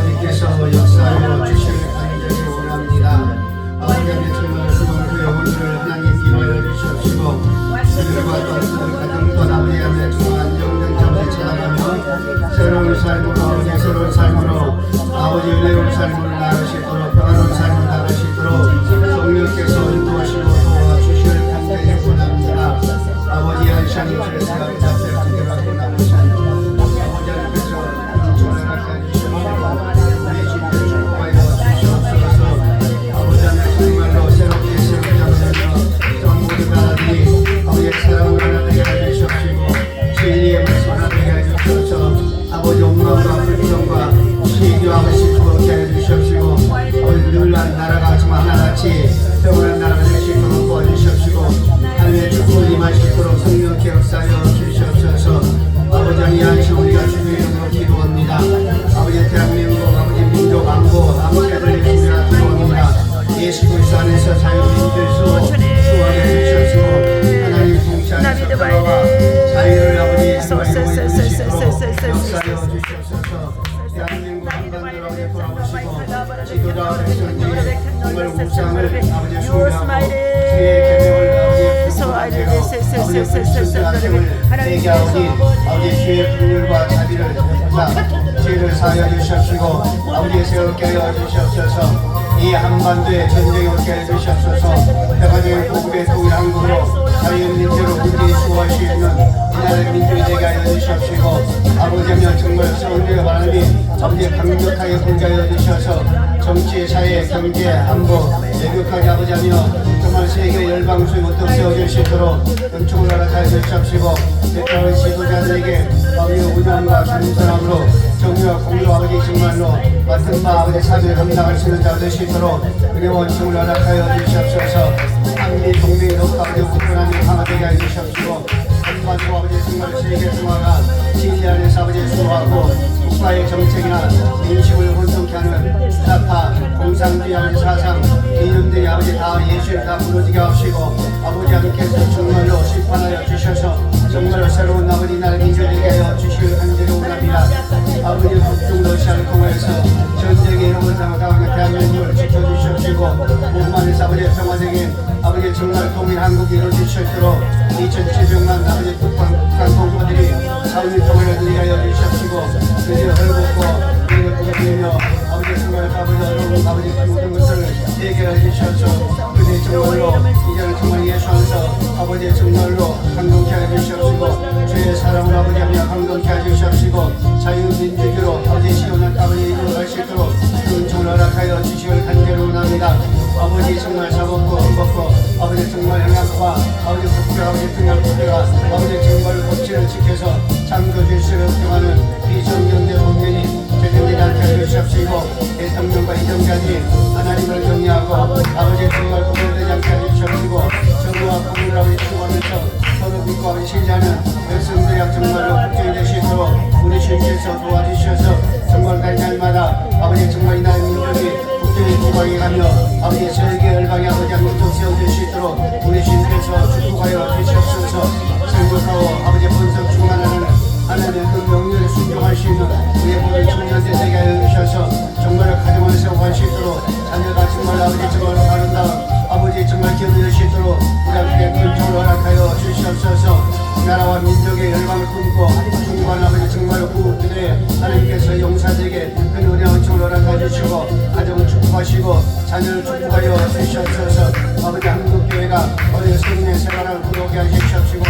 아버지 역사하여 주시길 간절히 원합니다. 아버지 하나님 정말 그 영혼들을 하나님 기도하여 주시옵시고 그들과 또 가정과 아버지 하나님 정말 안정된 자리에 찾아가며 새로운 삶으로 아버지 새로운 삶으로 아버지 은혜로운 삶으로 나아갈 수 있도록 평화로운 삶으로 나아갈 수 있도록 성령께서 인도하시고 도와주시길 간절히 원합니다. 아버지 하나님 주께서 아버지 앞에 간절하고 나누신 아버지 하나님께서 전화를 해주시옵시고 정말로 새롭게 세우자면서 모든 나라들이 아버지의 사랑을 하나되게 해주시옵시고 진리의 말씀을 하나되게 해주시옵소서. 아버지 옥망과 불평과 시기와 시주게 해주시옵시고 아버지 늘 나라가 정말 하나같이 평온한 나라가 될 수 있도록 도와주시옵시고 하나님의 축복을 임할 수 있도록 성령께 역사하여 주시옵소서. 아버지 안위하신 우리가 주의 이름으로 기도합니다. 아버지 대한민국 아버지 민족 안보 아무개를 준비하라 기도합니다. 예수 그리스도 안에서 자유민주를 수호하게 주시옵시고 하나님 통치 안에서 평화와 자유를 아버지 행복해 주시도록 역사하여 주시옵소서. 대한민국 한반도를 아버지 돌아보시고 지도자와 백성들이 정말 묵상을 아버지 숭배하고 주의 계명을 아버지 분노하시고 아버지 불순한 악행을 내게 아버지 주의 긍휼과 자비를 베푸사 죄를 사하여 주시옵시고 아버지 새롭게 하여 주시옵소서. 이 한반도에 전쟁이 없게 해주시옵소서. 평화적인 보급의 통일한국으로 자유민주로 문제를 수호할 수 있는 이나라의 민주를 되게 하여 주시옵시고 아버지며 정말 성령의 바람이 아버지 강력하게 공개하여 주셔서 정치, 사회, 경제, 안보 예교까지 아버지 하며 정말 세계 열방수의 문득 세워질 수 있도록 은총을 허락하여 주시옵시고 대표의 지도자들에게 아버지의 운영과 겸손함으로 정의와 공로 아버지 정말로 맡은 바 아버지 사명을 감당할 수 있는 자가 될 수 있도록 은혜와 은총을 허락하여 주시옵소서. 한미 동맹의 더욱 아버지 굳건함이 강화되게 하여 주시옵시고 한반도 아버지 정말 세계 평화가 진리 안에서 아버지 수호하고 국가의 정책이나 민심을 혼동케 하는 사파, 공산주의 아버지 사상, 이념들이 아버지 다 예수를 다 무너지게 하시고 아버지 하나님께서 정말로 심판하여 주셔서 정말로 새로운 아버지 나라 민주되게 하여 주시길 간절히 원합니다. 아버지 북중 러시아를 통해서 전쟁의 이름을 당하는 대한민국을 지켜주시옵시고 오만에서 아버지 평화적인 아버지 정말 통일 한국이 이루어질 수 있도록 2,700만 아버지 북한 공무원들이 사우리 통일을 누리게 하여 주시옵시고 드디어 헐벗고 우리를 보내며 아버지 정말 아버지 어려운 아버지 모든 것을 해결해 주시옵소서. 그들이 정말로 이제는 정말 예수 안에서 아버지 정말로 강동케 하여 주시옵시고 주의 사랑을 아버지 하며 강동케 하여 주시옵시고 자유민주주의로 아버지 시원한 아버지 이루어갈 수 있도록 그 은총을 허락하여 주시길 간절히 원합니다. 아버지 정말 사먹고 먹고 아버지 정말 영양과 아버지 국가 아버지 등양 국가가 아버지 정말 법치를 지켜서 창조질 수 있도록 하는 비정경제 국민이 제대되지 않게 하여 주시옵시고 대통령과 이정자들이 하나님을 경외하고 아버지 정말 구별되지 않게 하여 주시옵시고 정부와 국민을 아버지 추구하면서 서로 믿고 아버지 신뢰하는 백성들이 정말로 국정이 될 수 있도록 우리 주님께서 도와주셔서 정말 날마다 아버지 정말 이 나라의 민족이 국정의 기광에 가며 아버지 세계 열방의 아버지 한민족 세워질 수 있도록 우리 주님께서 축복하여 주시옵소서. 생각하고 아버지 본성 충만하는 하나님의 그 명령에 순종할 수 있는 우리의 모든 청년들 되게 하여 주셔서 정말로 가정을 세워갈 수 있도록 자녀가 정말 아버지 정말로 아름다운 아버지 정말 기업을 수 있도록 우리에게 근총을 허락하여 주시옵소서. 나라와 민족의 열방을 품고 중고한 아버지 정말로 구국들의 하나님께서 용사들에게 큰 은혜와 은총을 허락하여 주시고 가정을 축복하시고 자녀를 축복하여 주시옵소서. 아버지 한국교회가 어디 성인의 생활을 부러게 하시옵시고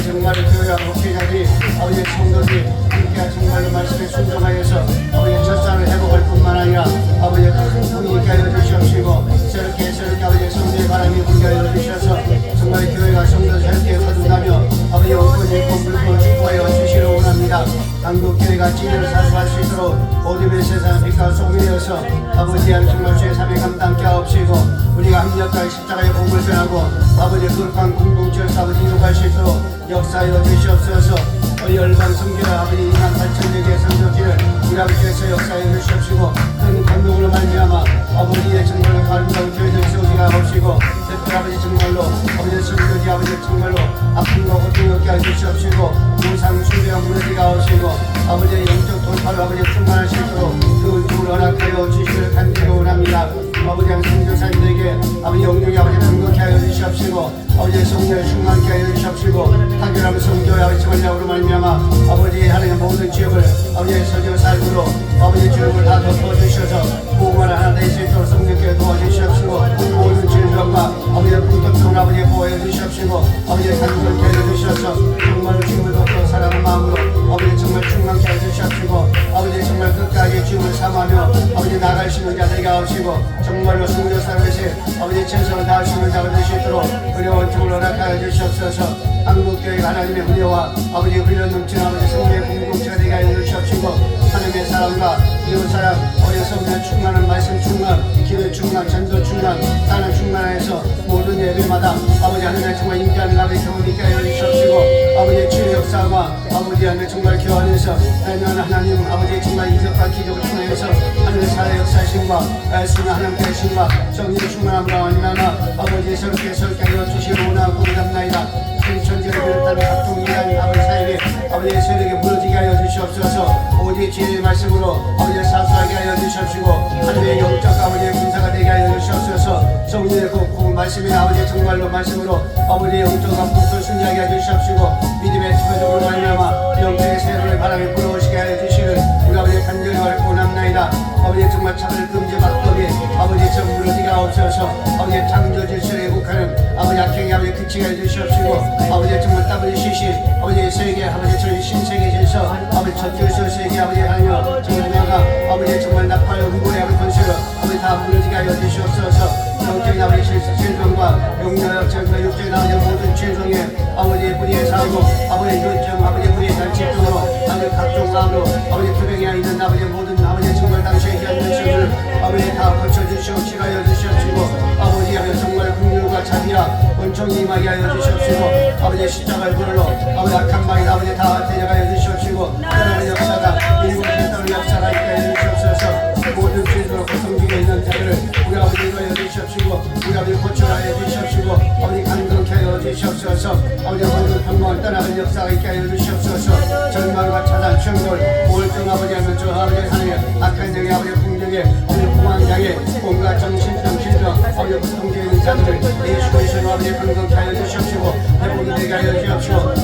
정말 교회와 목회자들이 아버지의 성도들이 함께 정말로 말씀에 순종하여서 아버지의 첫산을 회복할 뿐만 아니라 아버지의 큰 꿈이 있게 하여 주시옵시고 새롭게 아버지의 성도의 바람이 불게 하여 주셔서 정말 교회가 성도를 새롭게 거듭나며 아버지의 온건이 공불고 축복하여 주시기를 원합니다. 한국교회가 진리를 사수할 수 있도록 어둠의 세상 빛과 소금이 되어서 아버지의 정말 주의 삶에 감당케 하옵시고 우리가 합력하여 십자가의 복음을 전하고 아버지의 거룩한 공동체에서 아버지 이룩할 수 있도록 역사하여 주시옵소서. 열방 성교와 아버지 2만 8천 개의 성도들을 우리 아버지께서 역사하여 주시옵시고 큰 감동으로 말미암아 아버지의 정말로 아름다운 교회를 세우게 하옵시고 특히 아버지 정말로 아버지의 성도들이 아버지 정말로 아픔과 고통을 얻게 하시옵시고 우상 숭배와 무너지게 하옵시고 아버지의 영적 돌파로 아버지 충만할 수 있도록 그 은총을 허락하여 주시기를 간절히 원합니다. 아버지 성교사님들에게 아버지 영령이 아버지 강건케 하여 주시옵시고 아버지의 성령을 충만케 하여 주시옵시고 타결하는 성교의 아버지 전략으로 말미암아 아버지의 하나님의 모든 지역을 아버지의 서지와 살구로 아버지의 주역을 다 덮어주셔서 보호만 하나 될 수 있도록 성령께 도와주시옵시고 모든 질병과 아버지의 풍토병을 아버지 보호해 주시옵시고 아버지의 강건케 하여 주셔서 정말로 주님을 돕고 사랑하는 마음으로 아버지 정말 충만케 하여 주시옵시고 아버지 정말 끝까지 주님을 삼하며 아버지 나갈 수 있는 자들에게 하옵시고 정말로 성교사로서 아버지 최선을 다할 수 있는 자가 될 수 있도록 은혜와 은총을 허락하여 주시옵소서. 한국교회 하나님의 은혜와 아버지의 흘러 넘치는 아버지 성령의 공동체가 되게 하여 주시옵시고 하나님의 사랑과 이웃 사랑 어린 성령 충만한 말씀 충만 기회 충만 전도 충만 사랑 충만하여서 모든 예배마다 아버지 하나님의 정말 임재하는 아버지 경험이 있게 하여 주시옵시고 아버지의 치유 역사와 아버지 하나님 정말 교환해서 하나님 아버지의 정말 이적과 기적을 통해서 하나님의 살아의 역사심과 말씀의 하나님의 신과 성령의 충만함과 완전함과 아버지의 새롭게 하여 주시기 원하고 감사합니다. 천지를 비롯한 각종 이한 아버지 사이에 아버지의 세력에 무너지게 하여 주시옵소서. 오직 지혜의 말씀으로 아버지의 사수하게 하여 주시옵시고 하나님의 영적 아버지의 군사가 되게 하여 주시옵소서. 성령의 그 말씀의 아버지의 정말로 말씀으로 아버지의 영적 아픔을 승리하게 하여 주시옵시고 믿음의 지표적으로 말미암아 영적의 새로운 바람이 불어오시게 하여 주시를 우리 아버지의 간절히 바라고 원합나이다. 아버지의 정말 차별 금지 막법이 아버지의 정 무너지게 하옵소서. 아버지의 창조 질서에 회복하는 아버지 악행의 아버지 그치게 해 주시옵시고 아버지의 정말 WCC 아버지의 세계 아버지의 저희 신세계 질서 아버지 전질서 세계 아버지 하나님 정말 내가 아버지의 정말 나팔 음보의 아버지 권세를 아버지 다 무너지게 하여 주시옵소서. 영적 세상의 아버지 질병과 용녀 전과 육체의 나머지 모든 죄성에 아버지 불의의 사고 아버지 요점 아버지 불의의 단체적으로 아버지 각종 마음으로 아버지 투병에 있는 아버지 모든 아버지 정말 당시에 귀한 것을 아버지 다 거쳐주시옵시고 하여 주시옵시고 아버지 하여 정말 긍휼과 자비와 은총이 임하게 하여 주시옵시고 아버지 십자가를 불러 아버지 악한 마귀 아버지 다 데려가여 주시옵시고 하나님의 역사가 일본 기도의 역사가 있게 하여 주시옵소서 모든 죄로 고통중에 있는 자들을 우리 아버지 인도하여 주시옵시고 우리 아버지 고쳐하여 주시옵시고 아버지 강건케 하여 주시옵소서 아버지 모든 평범을 떠나는 역사가 있게 하여 주시옵소서 절망과 차단 충돌 우울증 아버지 하면 저 아버지 하나님 악한 영의 아버지 풍경에 아버지 공황장애 온갖 정신병 질병 아버지 고통중에 있는 자들을 예수 그리스도 아버지 강건케 하여 주시옵시고 회복이 되게 하여 주시옵시고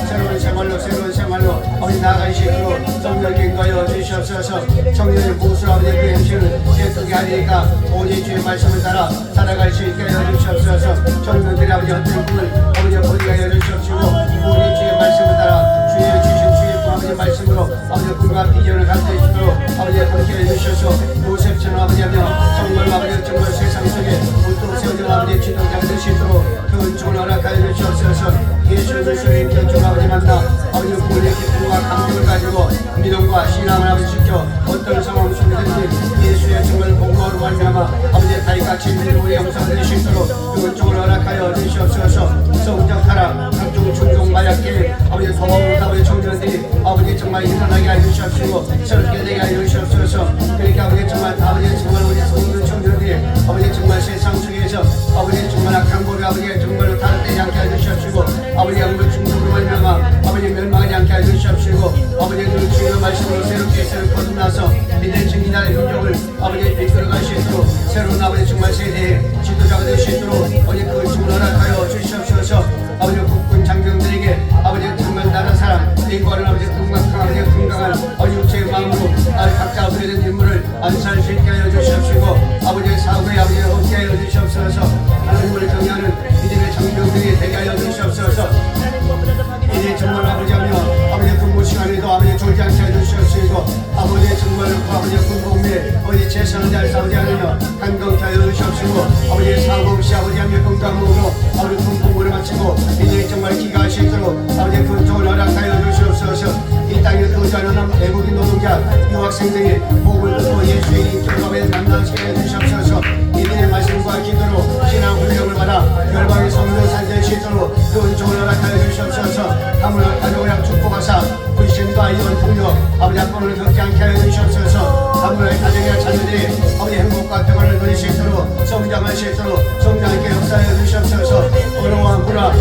새로운 생활로 아버지 나아갈 수 있도록 성령께 인도하여 주시옵소서 청년의 무술 아버지 그 행실을 예쁘게 하리니까 오직 주의 말씀을 따라 살아갈 수 있게 하여 주시옵소서 청년들의 아버지 헛된 꿈을 아버지 보이게 하여 주시옵시고 오직 주의 말씀을 따라 주의 주신 주의 아버지 말씀으로 아버지 꿈과 비전을 갖게 해주도록 아버지 함께 해주셔서 요셉처럼 아버지 하며 정말 아버지 정말 세상 속에 물도 세워진 아버지 지도자가 될 수 있도록 그 은총을 허락하여 주시옵소서 예수 그리스도의 인격중 아버지 만나 아버지 구원의 기쁨과 감격을 가지고 믿음과 신앙을 아버지 지켜 어떤 상황 속에든지 예수의 정말 공로로 말미암아 아버지의 다리같이 우리 영상을 낼 수 있도록 그 은총을 허락하여 주시옵소서 성적 타락 각종 충동 마약계 아버지 도망을 아버지 청년들이 아버지 정말 일어나게 하여 주시옵시고 새롭게 되게 하여 주시옵소서 그렇게 아버지 정말 우리 성도 청년들이 아버지 정말 세상 속에서 아버지 정말 악한 고리 아버지 정말로 다른되지 않게 하여 주시옵시고 아버지 양물 충동으로 말미암아 아버지 멸망하지 않게 하여 주시옵시고 아버지 늘 주의 말씀으로 새롭게 거듭나서 믿는 증인의 민족을 아버지 이끌어갈 수 있도록 새로운 아버지 정말 세대의 지도자가 될 수 있도록 아버지 그 은총을 허락하여 주시옵소서 아버지 국군 장병들에게 아버지 정말 나라 사람 인권을 아버지 건강한 아버지 육체의 마음으로 각자 부여된 인물을 안수할 수 있게 하여 주시옵시고 아버지의 사고에 아버지 얻게 하여 주시옵소서 하나님을 경외하는 믿음의 장병들이 되게 하여 주시옵소서 이제 정말 아버지하며 아버지 근무 시간에도 아버지 졸지 않게 해 주시옵시고 아버지 정말 아버지 군복무에 아버지 최선을 다해서 아버지 하느며 강건케 하여 주시옵시고 아버지 사고 없이 아버지하며 건강으로 아버지 군복무를 마치고 이제 정말 귀가할 수 있도록 아버지 근총을 허락하여 주시옵소서 이 땅에 거주하는 외국인 노동자 유학생들이 복을 듣고 예수의 인격감에 만나시게 해주시옵소서 이들의 말씀과 기도로 신앙 훈련을 받아 열방의 성도 살될 수 있도록 그 은총을 허락하여 주시옵소서 가문을 가족을 축복하사 불신과 이혼 폭력 아버지 아빠를 겪지 않게 하여 주시옵소서 가문의 가정이나 자녀들이 아버지 행복과 평안을 누릴 수 있도록 성장할 수 있도록 성장하게 역사하여 주시옵소서 언어와 문화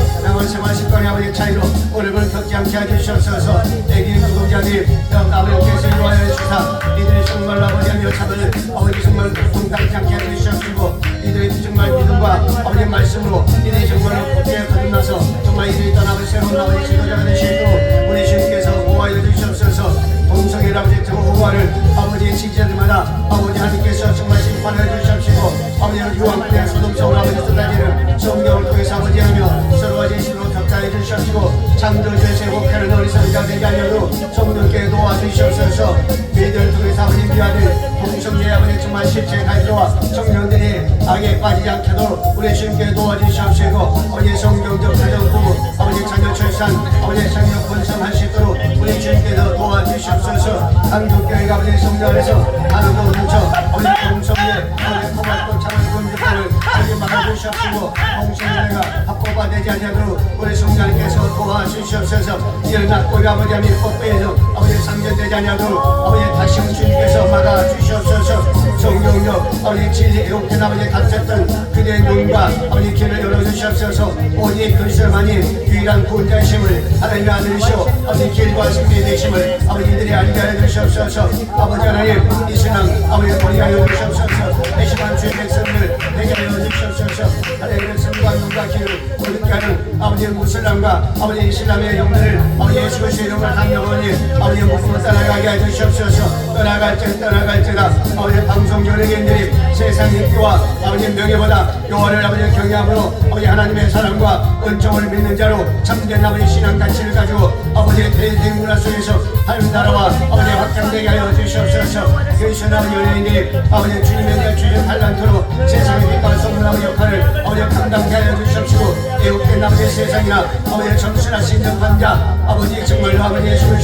생활 습관의 아버지 차이로 어려움을 겪지 않게 하여 주시옵소서 애기 노동자들이 아버지께서 이루하여 주시사 이들이 정말 아버지하며 차들 아버지 정말 동당치 않게 하여 주시옵시고 이들이 정말 믿음과 아버지 말씀으로 이들이 정말 굳게 거듭나서 정말 이들이 떠나고 새로운 아버지 지도자가 되시도록 우리 주님께서 보호하여 주시옵소서 동성애 아버지 호화를 아버지의 지지자들마다 아버지 하나님께서 정말 심판해 주시옵시고 아버지 유황군의 소동성을 아버지 쏟아지는 성경을 통해서 아버지하며 서로가 제시로 격자해 주시옵시고 창조주의 제복하는 어리석은 되게 하려도 성령께 도와주시옵소서 너희들 통해서 아버지 미아들 동성애 아버지 정말 실체의 갈도와 청년들이 악에 빠지지 않게도 우리 주님께 도와주시옵시고 아버지 성경적 가정부부 아버지 자녀 출산 아버지 자녀 번성할 수 있도록 우리 주님께서 도와주시옵소서 한국교회가 아버지 성장해서 하나도 뭉쳐 아버지 동성애 아버지 고맙고 참을 금주권을 아버지 막아주시옵시고 동성애가 합법화 되지 않도록 우리 성장님께서 도와주시옵소서 이를 낳고 아버지 하나님 꽃배에서 아버지 상전되지 않도록 아버지 다시 주님께서 막아주시옵소서 성경적 아버지 진리 애국된 아버지 갇혔던 그대의 눈과 아버지 길을 열어주시옵소서 오직 그리스도만이 유일한 구원자이심을 하나님의 아들이시오 아버지 길과 승리의 되심을 아버지들이 알게 하여 주시옵소서 아버지 하나님 이 신앙 아버지 권위하여 주시옵소서 배심한 주의 백성들 되게 하여 주시옵소서 하나님의 승과 눈과 길을 어둡게 하는 아버지 무슬람과 아버지 이슬람의 영들을 아버지 예수 그리스도의 이름을 강력하니 아버지 목숨을 떠나가게 해 주시옵소서 떠나갈지다 아버지 방송 연예인들이 세상 인기와 아버지 명예보다 여호와를 아버지 경외함으로 아버지 하나님의 사랑과 은총을 믿는 자로 참된 아버지 신앙 가치를 가지고 아버지의 대문화 속에서 하나님 나라와 아버지 확장되게 하여 주시옵소서 주시옵소서. 계시는 연예인들이 아버지 주님의 내 주의 달란트로 세상의 빛과 성문하고 역할을 아버지 감당케 하여 주시옵시고 애국된 아버지 세상이나 아버지 정신하신 있는 환자 아버지 정말 아버지 예수를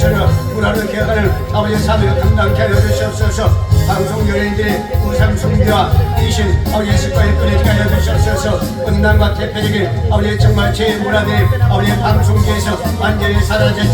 문화를 개혁하는 아버지 사명을 감당케 하여 주시옵소서. 방송 연예인들의 우상 숭배와 이신 아버지 식과에 끊어지게 하여 주시옵소서. 음란과 대표적인 아버지 정말 제1문화들이 아버지 방송계에서 완전히 사라질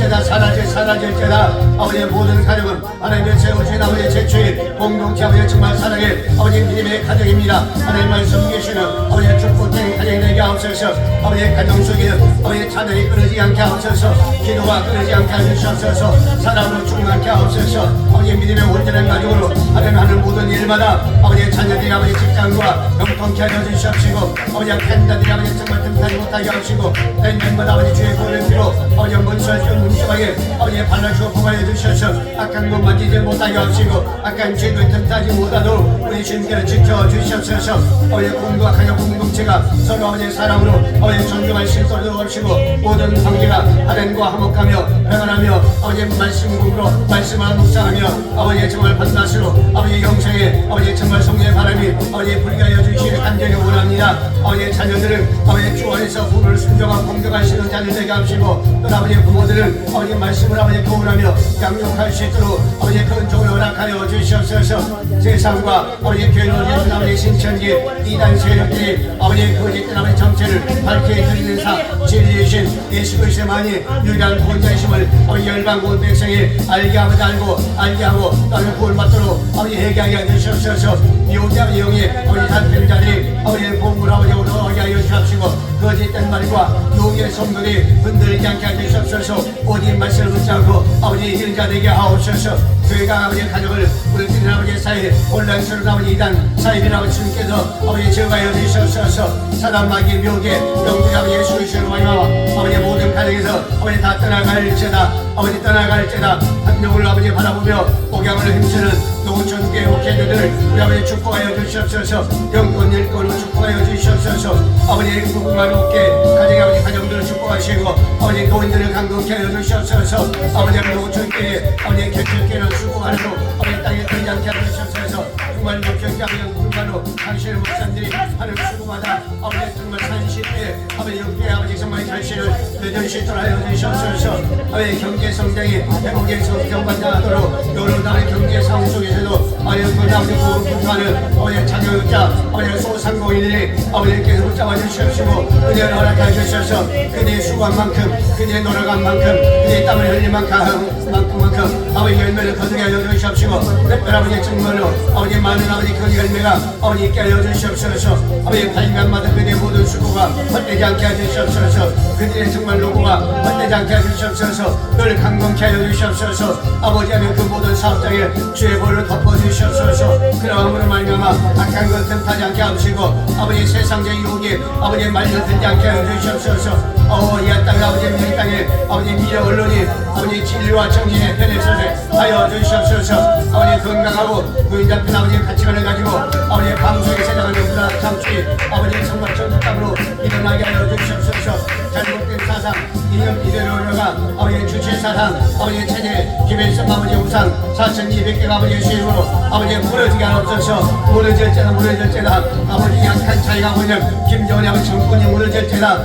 때다. 아버지 모든 가정은 하나님의 세우신 아버지 제초의 공동체 아버지 정말 사랑의 아버지 믿음의 가정입니다. 하나님만 섬기시는 아버지 축복된 가정이 되게 하옵소서. 아버지 가정 속에는 아버지 찬양이 끊어지지 않게 하옵소서. 기도가 끊어지지 않게 하옵소서. 사랑으로 충만케 하옵소서. 아버지 믿음의 온전한 가정으로 하는 모든 일마다 아버지 자녀들이 아버지 직장과 영통케 하여 주시옵시고 아버지 팬다들이 아버지 정말 틈타지 못하게 하시고 팬들마다 아버지 주의 권을 필요 아버지 문수하시고 문수하게 아버지 발라주고 보호하여 주셔서 악한 것 만지지 못하게 하시고 악한 죄를 틈타지 못하도록 우리 주님께서 지켜주시옵소서. 아버지 공동과 가족 공동체가 서로 아버지 사랑으로 아버지 존중할 수 있도록 하시고 모든 관계가 하나님과 화목하며 평안하며 아버지 말씀 공부로 말씀을 묵상하며 아버지 정말 반나시로 아버지 영생에 아버지 정말 성령의 바람이 아버지 불가하여 주시길 간절히 원합니다. 아버지 자녀들은 아버지 주 안에서 부를 순종하고 공경하시는 자녀 되게 하시고 또 아버지 부모들은 아버지 말씀을 아버지 교훈하며 양육할 수 있도록 아버지 그런 종을 허락하여 주시옵소서. 세상과 아버지 교회로 예수 아버지 신천지 이단 세력들이 아버지 거짓된 아버지 정체를 밝혀드리는 사 진리이신 예수 그리스도만이 유일한 구원자이심을 아버지 열방 온 백성이 알게 하고 나를 구원받도록 아버지 회개하게 하여 주시옵소서. 유대한 영이 아버지 잡힌 자들이 아버지 공부를 아버지 오도하게 하여 주시옵시고 거짓된 말과 유괴의 성도들이 흔들리지 않게 하여 주시옵소서. 오직 말씀을 붙지 않고 아버지 이기는 자 되게 하옵소서. 교회가 아버지 가족을 우리들이 아버지 사이 혼란스러운 아버지 이단 사이비는 아버지 주님께서 아버지 제거하여 주시옵소서. 사단 마귀 묘계 영웅 아버지 예수 그리스도로 말미암아 아버지 모든 가정에서 아버지 다 떠나갈지다. 아버지 떠나갈지다. 한 영혼을 아버지 바라보며 복양을 힘쓰는 농촌 교회들을 우리 아버지 축복하여 주시옵소서. 영권 일권으로 축복하여 주시옵소서. 아버지 무궁한 어깨 가정의 아버지 가정들을 축복하시고 아버지 교인들을 강건케 하여 주시옵소서. 아버지 농촌 교회 아버지 개척교회를 축복하시고 아버지 땅에 들지 않게 하여 주시옵소서. 정말 역경자면 불가로 당신의 목사님들이 하는 수고마다 아버지 정말 산신에 아버지 영계 아버지 정말 결실을 내전 시도록 하여 주시옵소서. 아버지 경제 성장이 회복의 성장받아도록 여러 나라의 경제 상황 속에서도 아버지 그 아버지 구원하는 아버지 자녀자 아버지 소상공인들이 아버지께서 붙잡아 주시옵시고 그들을 허락해 주셔서 그들의 수고한 만큼 그들의 노력한 만큼 그들의 땀을 흘린 만큼 아버지 열매를 거두게 하여 주시옵시고 특별 아버지 정말로 아버지 많은 아버지 그 열매가 아버지 있게 하여 주시옵소서. 아버지 발견마다 그들의 모든 수고가 헛되지 않게 하여 주시옵소서. 그들의 정말 노고가 헛되지 않게 하여 주시옵소서. 늘 강건케 하여 주시옵소서. 아버지 하면 그 모든 사업장에 주의 볼을 덮어 주시옵소서. 그러함으로 말미암아 악한 것 틈타지 않게 하시고 아버지 세상의 유혹이 아버지 말려들지 않게 하여 주시옵소서. 이 땅에 아버지 이 땅에 아버지 미래 언론이 아버지 진리와 정의의 편에 서서 하여 주시옵소서. 아버지 건강하고 노인 잡힌 아버지 가치관을 가지고 아버지 방송에 세상하는 문화 창출이 아버지 정말 전 땅으로 일어나게 하여 주시옵소서. 잘못된 사상 이념 이대로가 아버지 주체 사상 아버지 체제 기별성 아버지 우상 4200개가 아버지 주임으로 아버지 무너지게 하옵소서. 무너질 때다 아버지 약한 자리가 하고 있는 김정은의 아버지 정권이 무너질 때다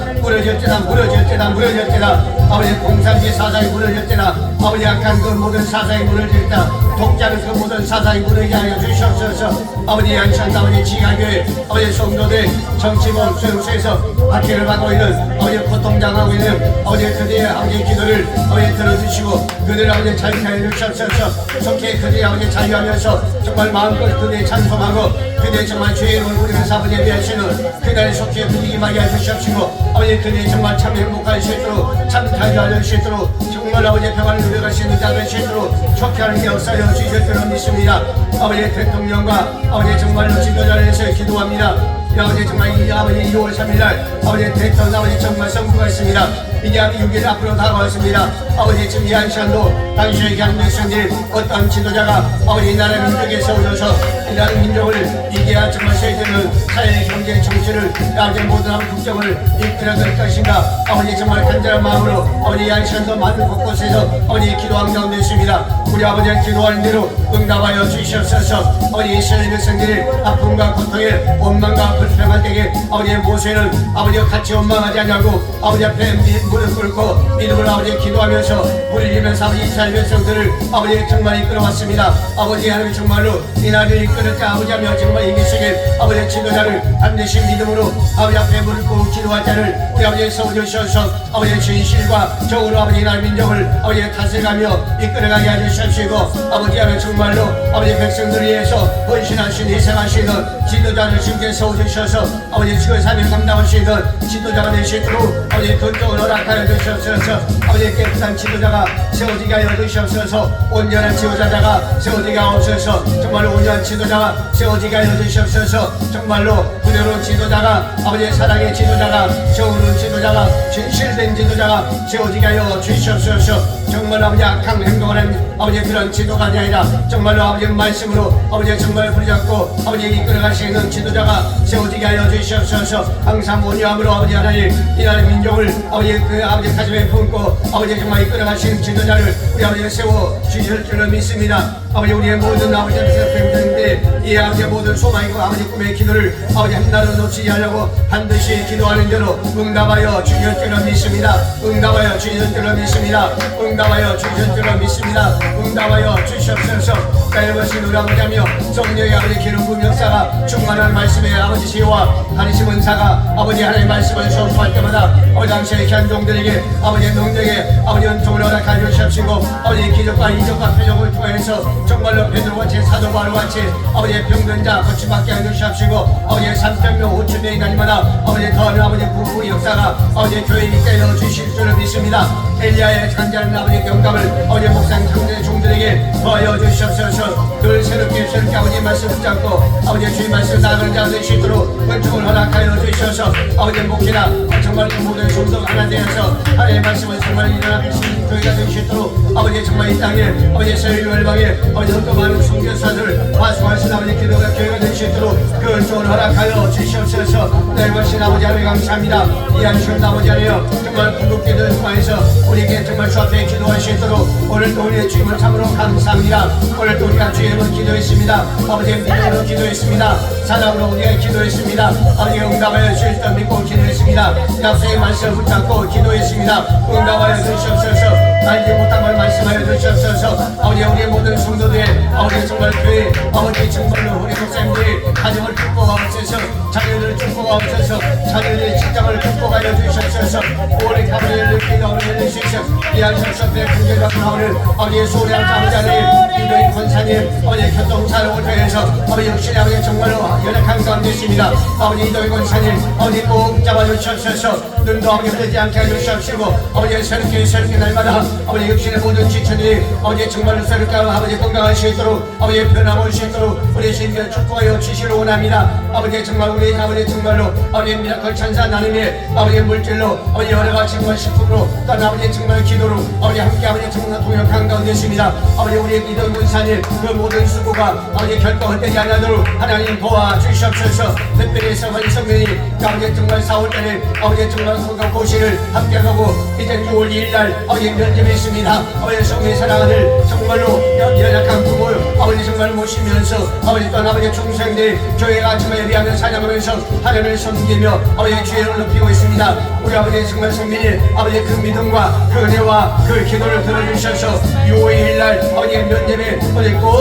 아버지 공산주의 사상이 무너질 때다 아버지 약한 그 모든 사상이 무너질 때다 독자는 그 모든 사상이 무너지게 하여 주시옵소서. 아버지 양천 아버지 지하교회 아버지 성도들 정치범 수용소에서 박해를 받고 있는 아버지 고통당하고 있는 아버지 그들의 아버지 기도를 아버지 들어주시고 그들을 아버지 자유케 하여 주시옵소서. 속히 그들의 아버지 자유하면서 정말 마음껏 그들의 찬송하고 그들의 정말 죄의 얼굴에서 아버지에 비하시는 그날의 속히 분위기 마게 해주시옵시고 아버지 그들이 정말 참 행복할 수 있도록 참 자유할 수 있도록 정말 아버지 평안을 누려갈 수 있는 자들 수 있도록 좋게 하는 게 역사여 주실 줄 믿습니다. 아버지 대통령과 아버지 정말로 지도자에서 기도합니다. 아버지 정말 이 아버지 2월 3일날 아버지 대통령 아버지 정말 선거가 있습니다. 이제 6일 앞으로 다가왔습니다. 아버지 지금 이 한 시간도 당시의 양백성들 어떤 지도자가 아버지 나라 민족에 세워져서 이 나라 민족을 이겨야 정말 세계는 사회 경제 정치를 아버지 모든 국정을 이끌어갈 것인가. 아버지 정말 간절한 마음으로 아버지 이 한 시간도 많은 곳곳에서 아버지 기도한 가운데 있습니다. 우리 아버지가 기도하는 대로 응답하여 주시옵소서. 아버지 이스라엘 백성들이 아픔과 고통에 원망과 불평할 때에 아버지의 모세는 아버지와 같이 원망하지 않냐고 아버지 앞에 무릎 꿇고 믿음으로 아버지 기도하면서 부르짖으면서 아버지 이스라엘 백성들을 아버지 정말 이끌어왔습니다. 아버지 하나님 정말로 이 나라를 이끌을 때 아버지 하며 정말 이기시길 아버지의 지도자를 반드시 믿음으로 아버지 앞에 무릎 꿇고 기도할 자를 우리 아버지 세워주셔서 아버지의 진실과 정으로 아버지 이 나라 민족을 아버지 다스려가며 이끌어가게 해주시옵시고 아버지 하나님 정말로 아버지 백성들을 위해서 헌신하신 희생하시는 지도자를 주께 세워주셔서 아버지 주의 사명 감당하시는 지도자가 되시도록 아버지 근정을 허락하여 주시옵소서. 아버지 깨끗한 지도자가 세워지게 하여 주시옵소서. 온전한 지도자가 세워지게 하옵소서. 정말로 온전한 지도자가 세워지게 하여 주시옵소서. 정말로 부드러운 지도자가 아버지의 사랑의 지도자가 정의로운 지도자가 진실된 지도자가 세워지게 하여 주시옵소서. 정말 아버지 악한 행동을 하는 아버지 그런 지도가 아니라 정말로 아버지 말씀으로 아버지 정말 부르짖고 아버지 이끌어가시는 지도자가 세워지게 하여 주시옵소서. 항상 온유함으로 아버지 하나님 이 나라 민족을 아버지 그 아버지 가슴에 품고 아버지 정말 이끌어가시는 지도자를 우리 아버지 세워 주실 줄을 믿습니다. 아버지 우리의 모든 아버지 백성들이 이 아버지의 모든 소망이고 아버지 꿈의 기도를 아버지 한나로 놓치지 않으려고 반드시 기도하는 대로 응답하여 주실 줄을 믿습니다. 응답하여 주실 줄을 믿습니다. 응답하여 주실 줄을 믿습니다. 응답하여 주시옵소서. 까일것이 우리 아버지하며 성령의 아버지 기름 부음 역사가 충만한 말씀의 아버지 지혜와 가르침 은사가 아버지 하나님의 말씀을 선포할 때마다 아버지 당시의 귀한 종들에게 아버지의 능력에 아버지 은총을 허락하여 주시옵시고 아버지 기적과 이적과 표적을 통해서 정말로 베드로같이 사도 바울같이 아버지의 병든자 고침받게 하여 주시옵시고 아버지의 3,000명 5,000명이 날마다 아버지 더하는 아버지 부부의 역사가 아버지의 교회에 있게 해여 주실 줄을 믿습니다. 엘리야의 간절한 아버지의 경감을 아버지 목상 장로의 종들에게 더하여 주시옵소서. 늘 새롭게 아버지의 말씀 붙잡고 아버지의 주의 말씀 나아가는 자 되시도록 은총을 허락하여 주셔서 아버지의 목회나 정말 모든 종도 하나 되어서 하나님의 말씀을 정말 일어나시는 교회가 되시도록 아버지 정말 이 땅에 아버지의 세일 열방에 아버지 또 많은 선교사들 화수하신 아버지 기도가 교회가 되시도록 그 은총을 허락하여 주시옵소서. 내 것인 아버지 하나님 감사합니다. 이 한시간 아버지 하나님 정말 궁극기를 통해서 우리에게 정말 주 앞에 기도하시도록 오늘도 우리의 주님을 참으로 감사합니다. 오늘도 우리가 주의 이름으로 기도했습니다. 아버지의 믿음으로 기도했습니다. 사랑으로 우리가 기도했습니다. 아버지의 응답하여 주실 줄 믿고 기도했습니다. 약속의 말씀을 붙잡고 기도했습니다. 응답하여 주시옵소서. 알지 못한 걸 말씀하여 주시옵소서. 아버지 우리의 모든 성도들의 아버지 정말 교회 아버지 정말로 우리 목사님들이 가정을 축복하옵소서. 자녀들을 축복하옵소서. 자녀들의 직장을 축복하여 주시옵소서. 오래 가문을 기도하는 주시옵소서. 이한선 선배 군대가 나오는 아버지의 소량 자부자님 인도인 권사님 아버지의 교통사고를 통해서 아버지 역시 아버지 정말로 연약한 가운데 있습니다. 아버지 인도인 권사님 아버지 꼭 잡아주시옵소서. 눈도 아버지 흐르지 않게 해주시옵시고 아버지 새롭게 날마다 아버지 육신의 모든 지체들이 아버지 정말로 새롭게 아버지 건강할 수 있도록 아버지 변화할 수 있도록 우리 신경 축복하여 주시기를 원합니다. 아버지 정말 우리 아버지 정말로 아버지 미라클 천사 나눔의 아버지 물질로 아버지 여러가지 정말 식품으로 또한 아버지 정말 기도로 아버지 함께 아버지 정말 동역한 가운데 있습니다. 아버지 우리 믿음 군사님 그 모든 수고가 아버지 결코 헛되지 않도록 하나님 도와주시옵소서. 특별히 서번 성민이 아버지 정말 4월달에 아버지 정말 건강 고시를 함께 하고 이제 6월 2일날 아버지 면접이 있습니다. 아버지 성민이 사랑하는 정말로 연약한 부모 아버지 정말 모시면서 아버지 또한 아버지 중생들 교회가 아침에 예비하며 사냥하면서 하나님을 섬기며 아버지 주의를 높이고 있습니다. 우리 아버지 정말 성민이 아버지 그 믿음과 그 은혜와 그 기도를 들어주셔서 6월 2일날 아버지 면접에 아버지 꼭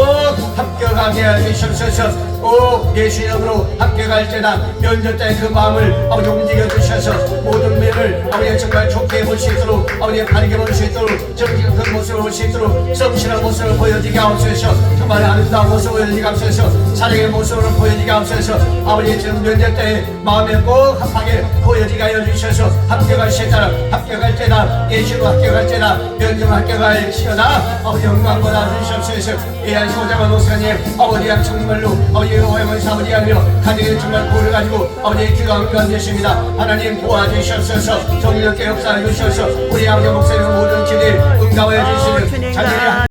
합격하게 해주시옵소서. 오 예수 이름으로 합격할지다 면접 때의 그 마음을 아버지 움직여 주셔서 모든 면을 아버지 정말 좋게 볼 수 있도록 아버지 가리게 볼 수 있도록 정직 그 모습을 들어올 수 있도록 성실한 모습을 보여주게 하옵소서. 정말 아름다운 모습을 보여주게 하옵소서. 사랑의 모습을 보여주게 하옵소서. 아버지 지금 면접 때 마음에 꼭 합하게 보여주게 하여 주셔서 합격할 시에따라 합격할 때나 예시로 합격할 때나 면접 합격할 시어나 아버지 영광 받아 주시옵소서. 이한 소장한 목사님 아버지야 정말로 아버지 오해원 사모님이며 가정에 정말 보를 가지고 아버지 기도하는 건 되십니다. 하나님 도와주시옵소서. 정력계 역사해 주셔서 우리 아버지 목사님 모든 기대 응답하여 주시는 자녀의